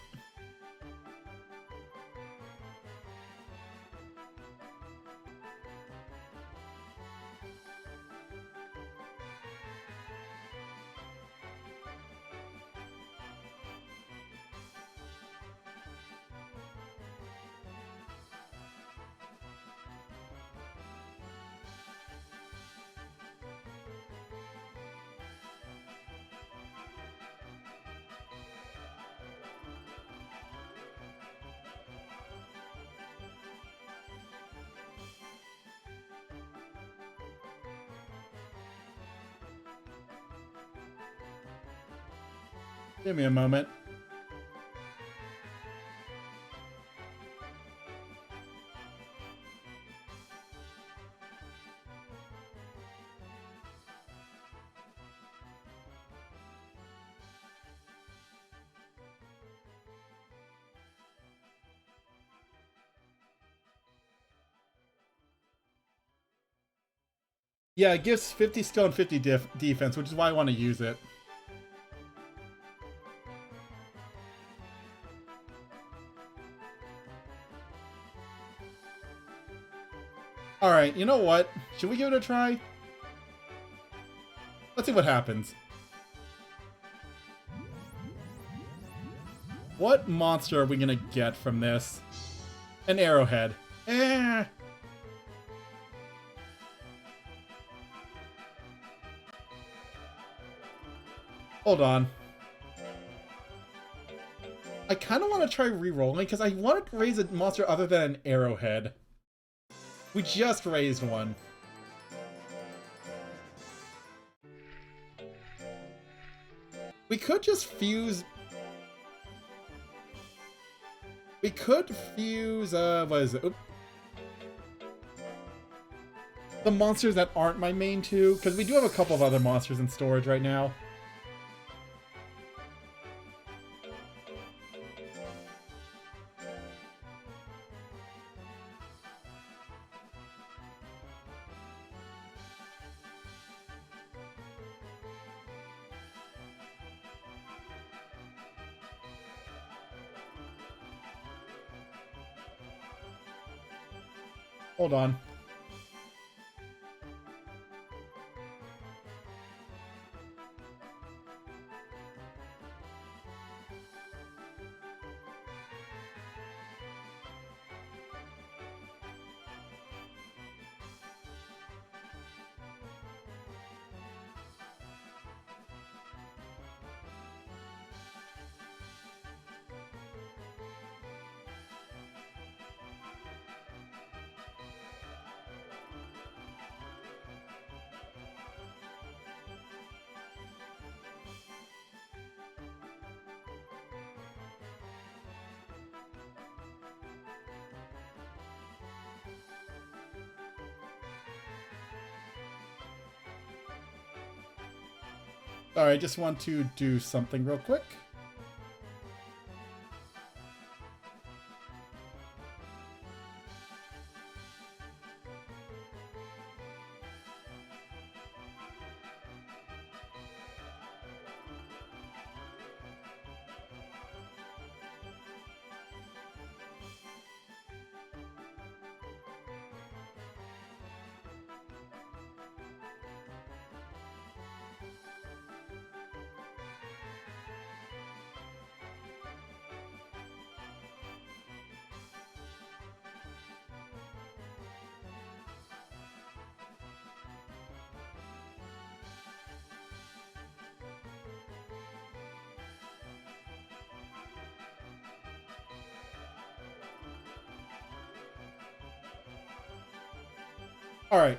Give me a moment. Yeah, it gives 50 skill and 50 defense, which is why I want to use it. Alright, you know what? Should we give it a try? Let's see what happens. What monster are we gonna get from this? An Arrowhead. Eh. Hold on. I kind of want to try re-rolling because I want to raise a monster other than an Arrowhead. We just raised one. We could just fuse... We could fuse, what is it? Oop. The monsters that aren't my main two, because we do have a couple of other monsters in storage right now. Hold on. Alright, just want to do something real quick. Alright.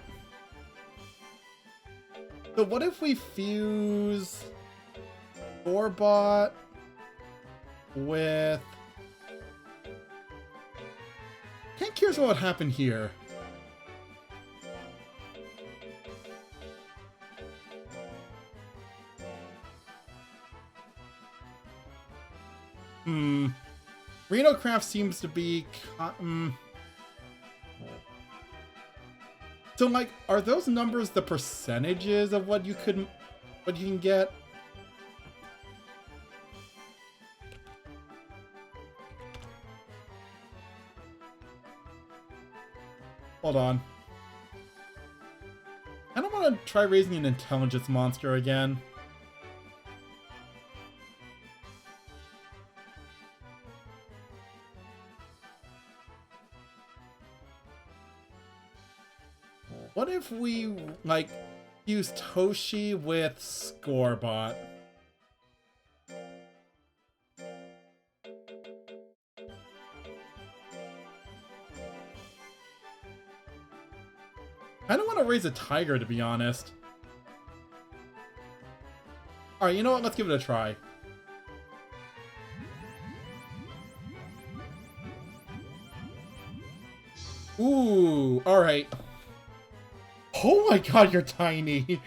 So what if we fuse Scorbot with... Kinda curious what would happen here. Reno Craft seems to be... So, like, are those numbers the percentages of what you can get? Hold on. I don't want to try raising an intelligence monster again. What if we, like, use Toshi with Scorbot? I don't want to raise a tiger, to be honest. Alright, you know what? Let's give it a try. Ooh, alright. Oh my god, you're tiny!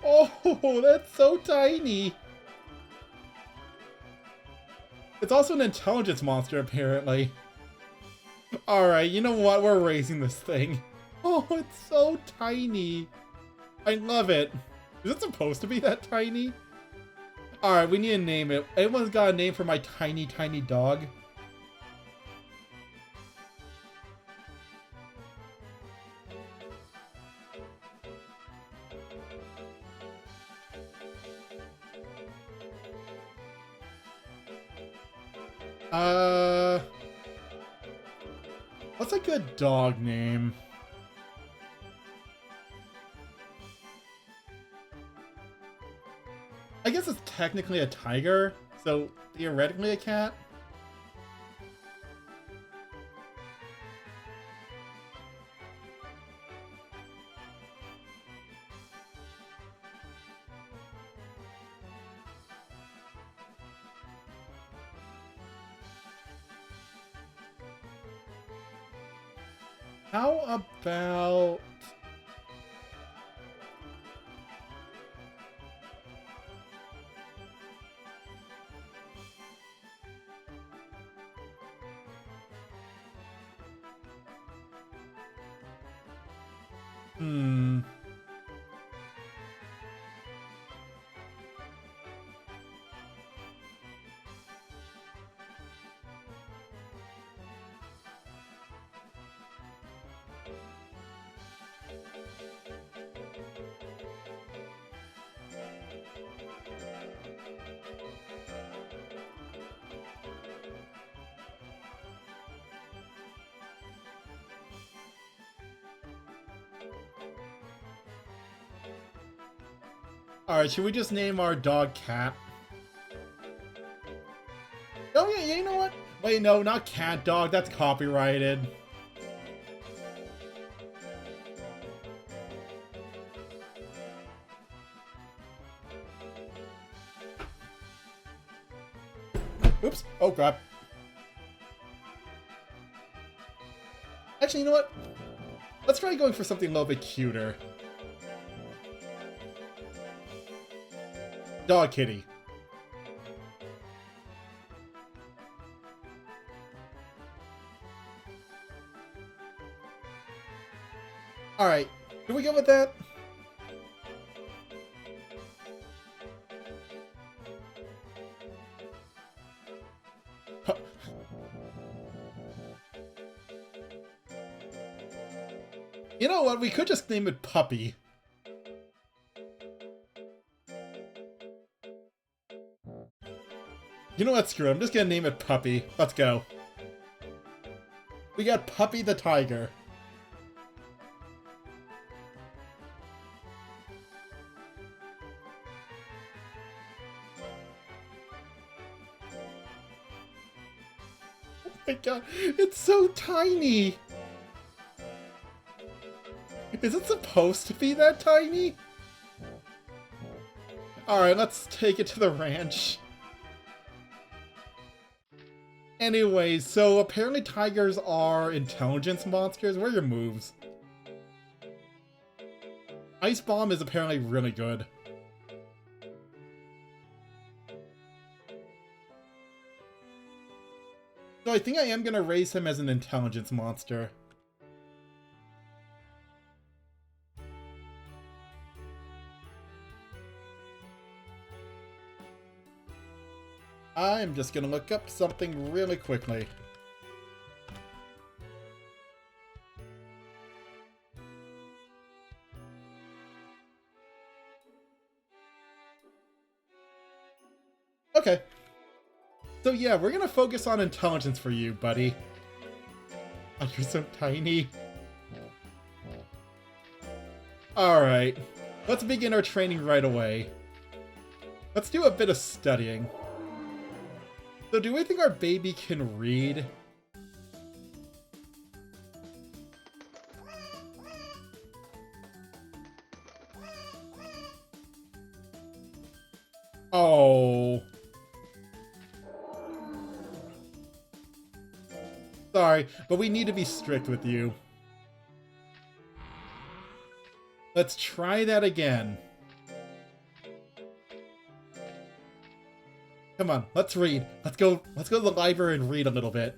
Oh, that's so tiny! It's also an intelligence monster, apparently. Alright, you know what? We're raising this thing. Oh, it's so tiny. I love it. Is it supposed to be that tiny? Alright, we need to name it. Anyone's got a name for my tiny, tiny dog? What's a good dog name? I guess it's technically a tiger, so theoretically a cat. How about... Alright, should we just name our dog Cat? Oh yeah, you know what? Wait, no, not Cat Dog, that's copyrighted. Oops, oh crap. Actually, you know what? Let's try going for something a little bit cuter. Dog Kitty. Alright, can we go with that? You know what? We could just name it Puppy. You know what? Screw it. I'm just gonna name it Puppy. Let's go. We got Puppy the Tiger. Oh my god, it's so tiny! Is it supposed to be that tiny? Alright, let's take it to the ranch. Anyways, so apparently tigers are intelligence monsters. What are your moves? Ice Bomb is apparently really good. So I think I am gonna raise him as an intelligence monster. I'm just gonna look up something really quickly. Okay. So yeah, we're gonna focus on intelligence for you, buddy. Oh, you're so tiny. Alright. Let's begin our training right away. Let's do a bit of studying. So do we think our baby can read? Oh. Sorry, but we need to be strict with you. Let's try that again. Come on, let's read. Let's go to the library and read a little bit.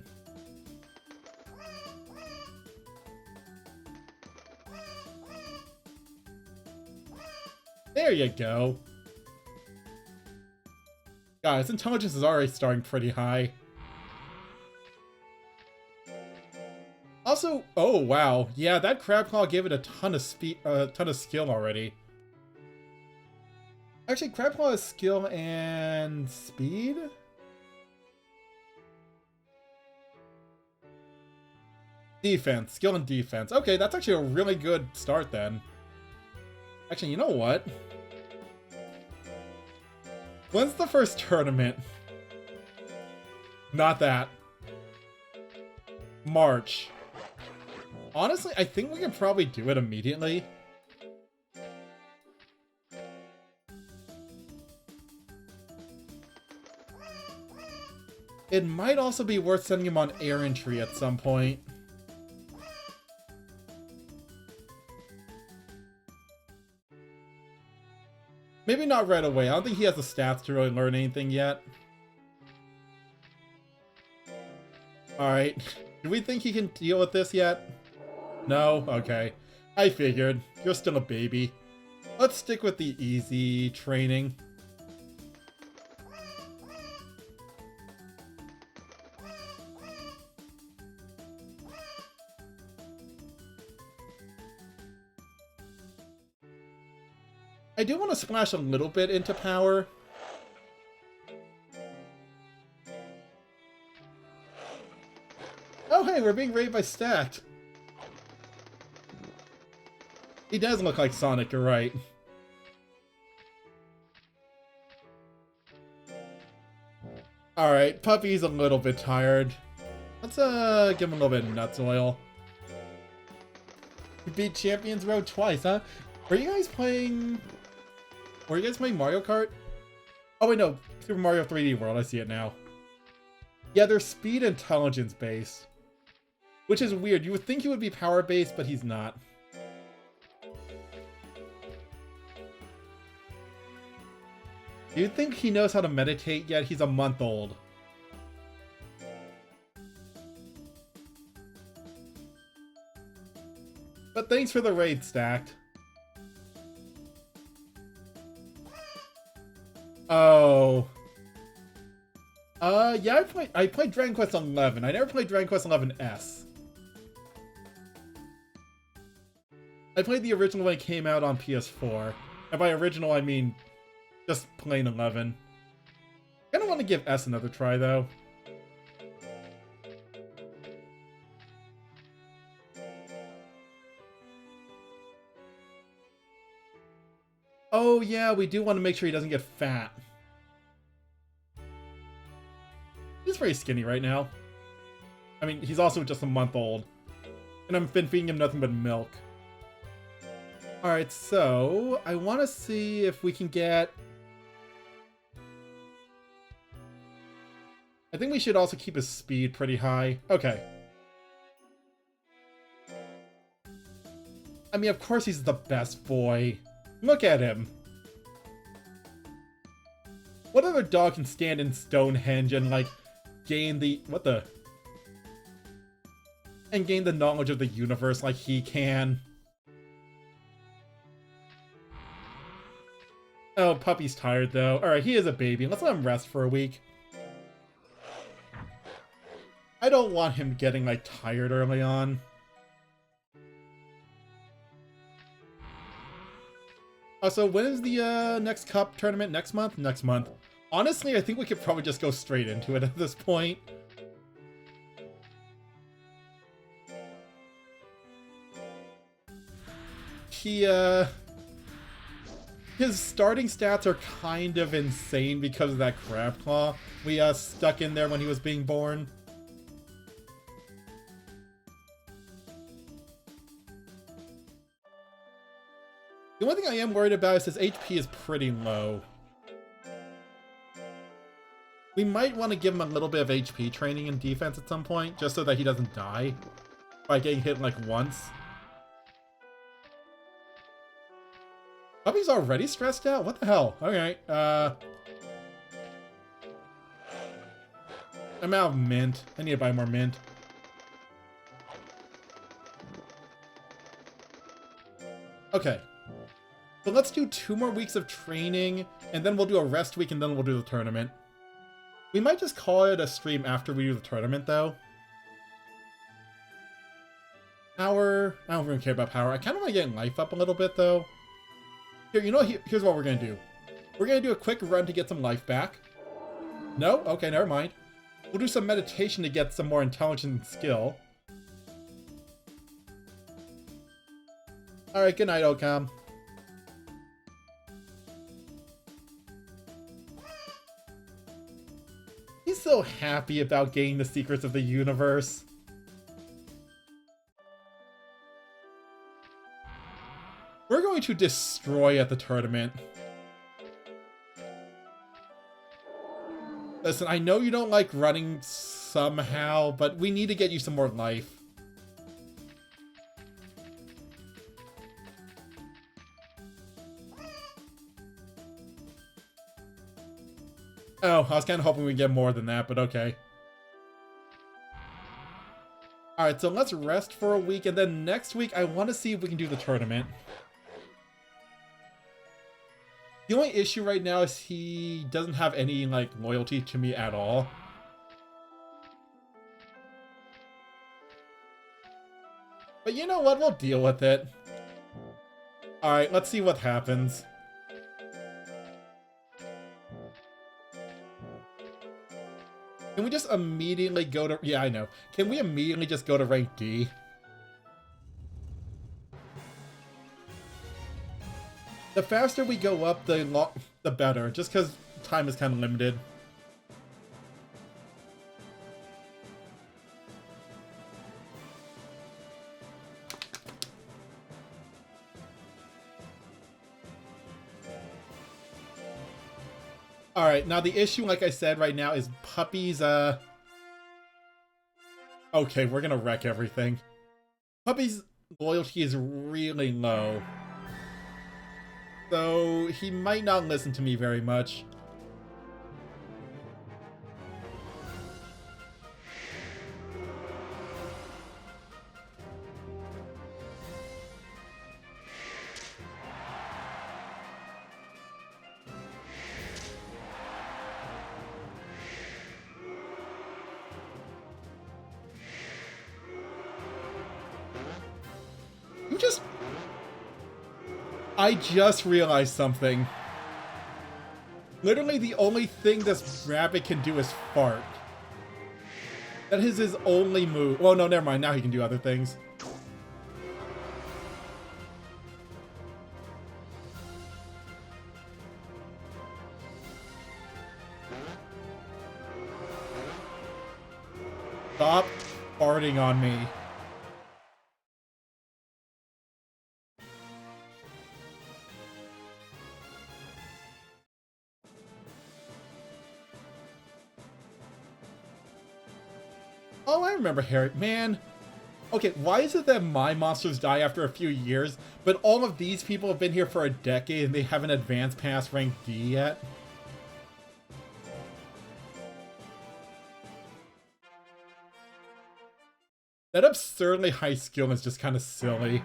There you go. Guys, intelligence is already starting pretty high. Also, oh wow, yeah, that crab claw gave it a ton of speed, ton of skill already. Actually, crab claw is skill and speed. Defense, skill and defense. Okay, that's actually a really good start then. Actually, you know what? When's the first tournament? Not that. March. Honestly, I think we can probably do it immediately. It might also be worth sending him on errantry at some point. Maybe not right away. I don't think he has the stats to really learn anything yet. Alright. Do we think he can deal with this yet? No? Okay. I figured. You're still a baby. Let's stick with the easy training. I do want to splash a little bit into power. Oh hey, we're being raided by Stacked. He does look like Sonic, you're right. Alright, Puppy's a little bit tired. Let's give him a little bit of nuts oil. We beat Champions Road twice, huh? Were you guys playing Mario Kart? Oh wait, no, Super Mario 3D World, I see it now. Yeah, they're speed intelligence based. Which is weird, you would think he would be power based, but he's not. Do you think he knows how to meditate yet? He's a month old. But thanks for the raid, Stacked. Oh. Yeah, I played Dragon Quest 11. I never played Dragon Quest 11S. I played the original when it came out on PS4. And by original, I mean just plain 11. I don't want to give S another try, though. Oh yeah, we do want to make sure he doesn't get fat. He's very skinny right now. I mean, he's also just a month old. And I've been feeding him nothing but milk. Alright, so I want to see if we can get... I think we should also keep his speed pretty high. Okay. I mean, of course he's the best boy. Look at him. What other dog can stand in Stonehenge and, like, gain the... What the... And gain the knowledge of the universe like he can? Oh, Puppy's tired, though. Alright, he is a baby. Let's let him rest for a week. I don't want him getting, like, tired early on. So when is the next cup tournament? Next month? Next month. Honestly, I think we could probably just go straight into it at this point. His starting stats are kind of insane because of that crab claw we stuck in there when he was being born. The only thing I am worried about is his HP is pretty low. We might want to give him a little bit of HP training and defense at some point, just so that he doesn't die by getting hit like once. Puppy's already stressed out? What the hell? Okay, I'm out of mint. I need to buy more mint. Okay. So let's do 2 more weeks of training, and then we'll do a rest week, and then we'll do the tournament. We might just call it a stream after we do the tournament, though. Power... I don't really care about power. I kind of want to get life up a little bit, though. Here, you know what? Here's what we're going to do. We're going to do a quick run to get some life back. No? Okay, never mind. We'll do some meditation to get some more intelligence and skill. Alright, good night, Okam. He's so happy about gaining the secrets of the universe. We're going to destroy at the tournament. Listen, I know you don't like running somehow, but we need to get you some more life. Oh, I was kind of hoping we'd get more than that, but okay. Alright, so let's rest for a week, and then next week I want to see if we can do the tournament. The only issue right now is he doesn't have any, like, loyalty to me at all. But you know what? We'll deal with it. Alright, let's see what happens. Can we just immediately go to... Yeah, I know. Can we immediately just go to rank D? The faster we go up, the better. Just because time is kind of limited. Alright, now the issue, like I said, right now is Puppy's, okay, we're gonna wreck everything. Puppy's loyalty is really low. So, he might not listen to me very much. I just realized something. Literally the only thing this rabbit can do is fart. That is his only move. Well, no, never mind. Now he can do other things. Stop farting on me. Oh, I remember Harry. Man. Okay, why is it that my monsters die after a few years, but all of these people have been here for a decade and they haven't advanced past rank D yet? That absurdly high skill is just kind of silly.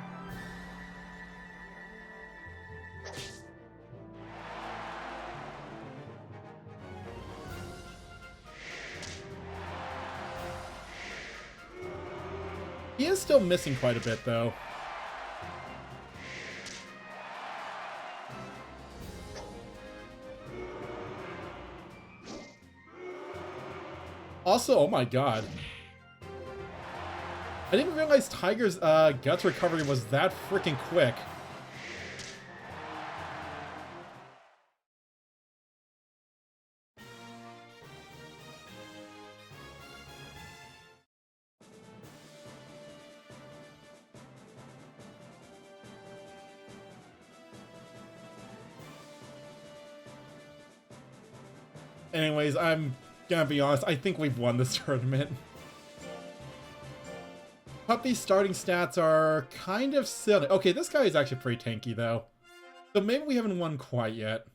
He is still missing quite a bit, though. Also, oh my god. I didn't realize Tiger's guts recovery was that freaking quick. Anyways, I'm gonna be honest, I think we've won this tournament. Puppy's starting stats are kind of silly. Okay, this guy is actually pretty tanky, though. So maybe we haven't won quite yet.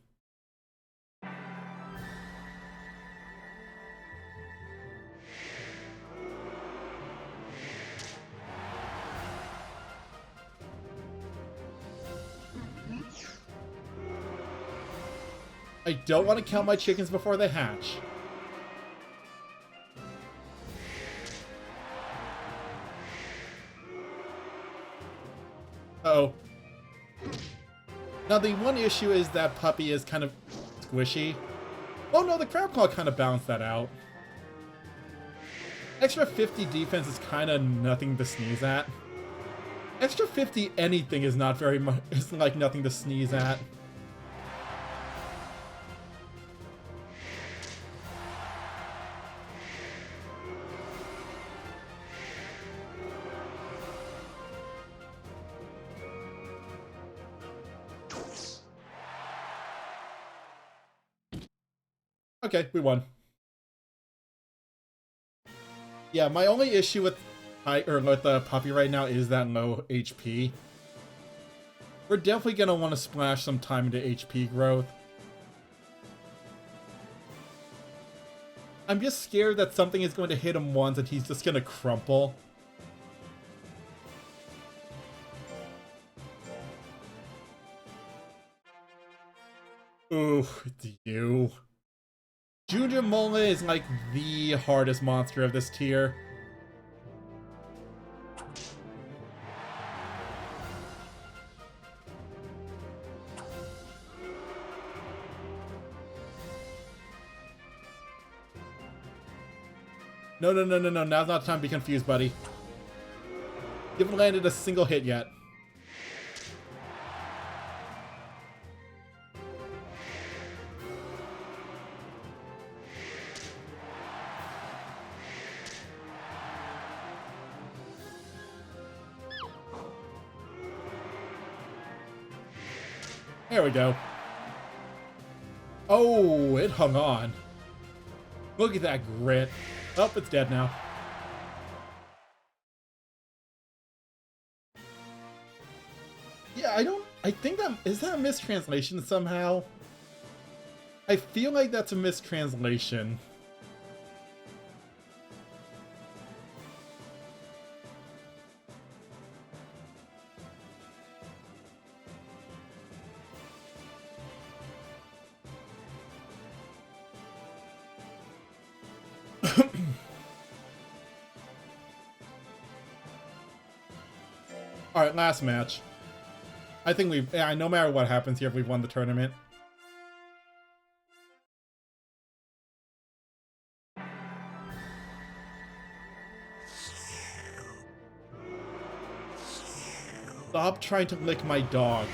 I don't want to count my chickens before they hatch. Uh-oh. Now, the one issue is that Puppy is kind of squishy. Oh no, the Crab Claw kind of balanced that out. Extra 50 defense is kind of nothing to sneeze at. Extra 50 anything is not very much, it's like nothing to sneeze at. Okay, we won. Yeah, my only issue with the Puppy right now is that low HP. We're definitely gonna want to splash some time into HP growth. I'm just scared that something is going to hit him once and he's just gonna crumple. Ooh, it's you. Junior Mole is like the hardest monster of this tier. No, no, no, no, no. Now's not the time to be confused, buddy. You haven't landed a single hit yet. There we go. Oh, it hung on. Look at that grit. Oh, it's dead now. Yeah, I think is that a mistranslation somehow? I feel like that's a mistranslation. Alright, last match. I think no matter what happens here, we've won the tournament. Stop trying to lick my dog.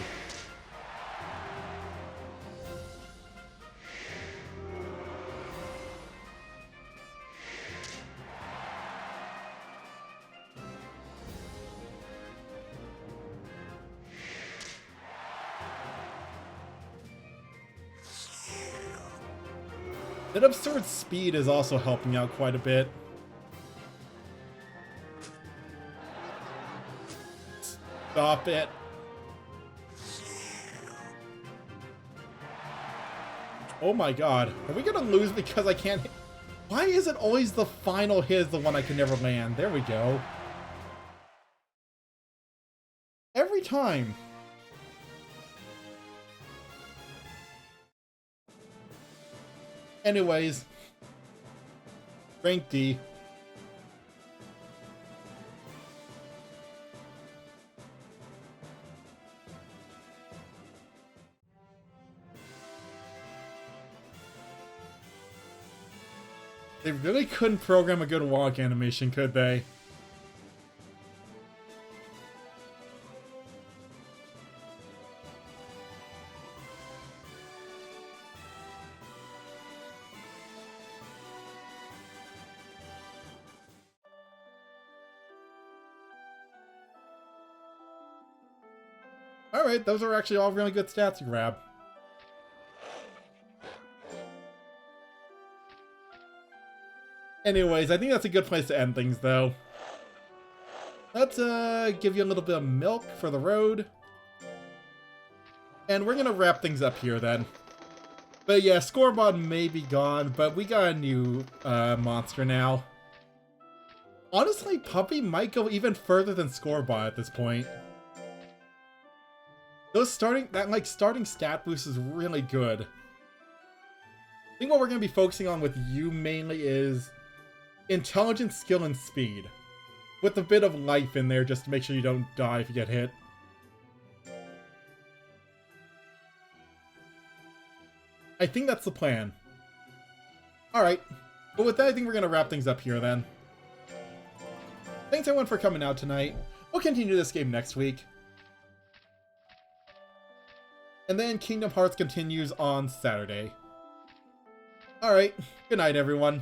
That absurd speed is also helping out quite a bit. Stop it. Oh my god. Are we gonna lose because I can't hit? Why is it always the final hit is the one I can never land? There we go. Every time. Anyways. Rank D. They really couldn't program a good walk animation, could they? Alright, those are actually all really good stats to grab. Anyways, I think that's a good place to end things, though. Let's give you a little bit of milk for the road. And we're gonna wrap things up here, then. But yeah, Scorbot may be gone, but we got a new monster now. Honestly, Puppy might go even further than Scorbot at this point. Starting stat boost is really good. I think what we're going to be focusing on with you mainly is intelligence, skill, and speed. With a bit of life in there just to make sure you don't die if you get hit. I think that's the plan. Alright, but with that I think we're going to wrap things up here then. Thanks everyone for coming out tonight. We'll continue this game next week. And then Kingdom Hearts continues on Saturday. Alright, good night everyone.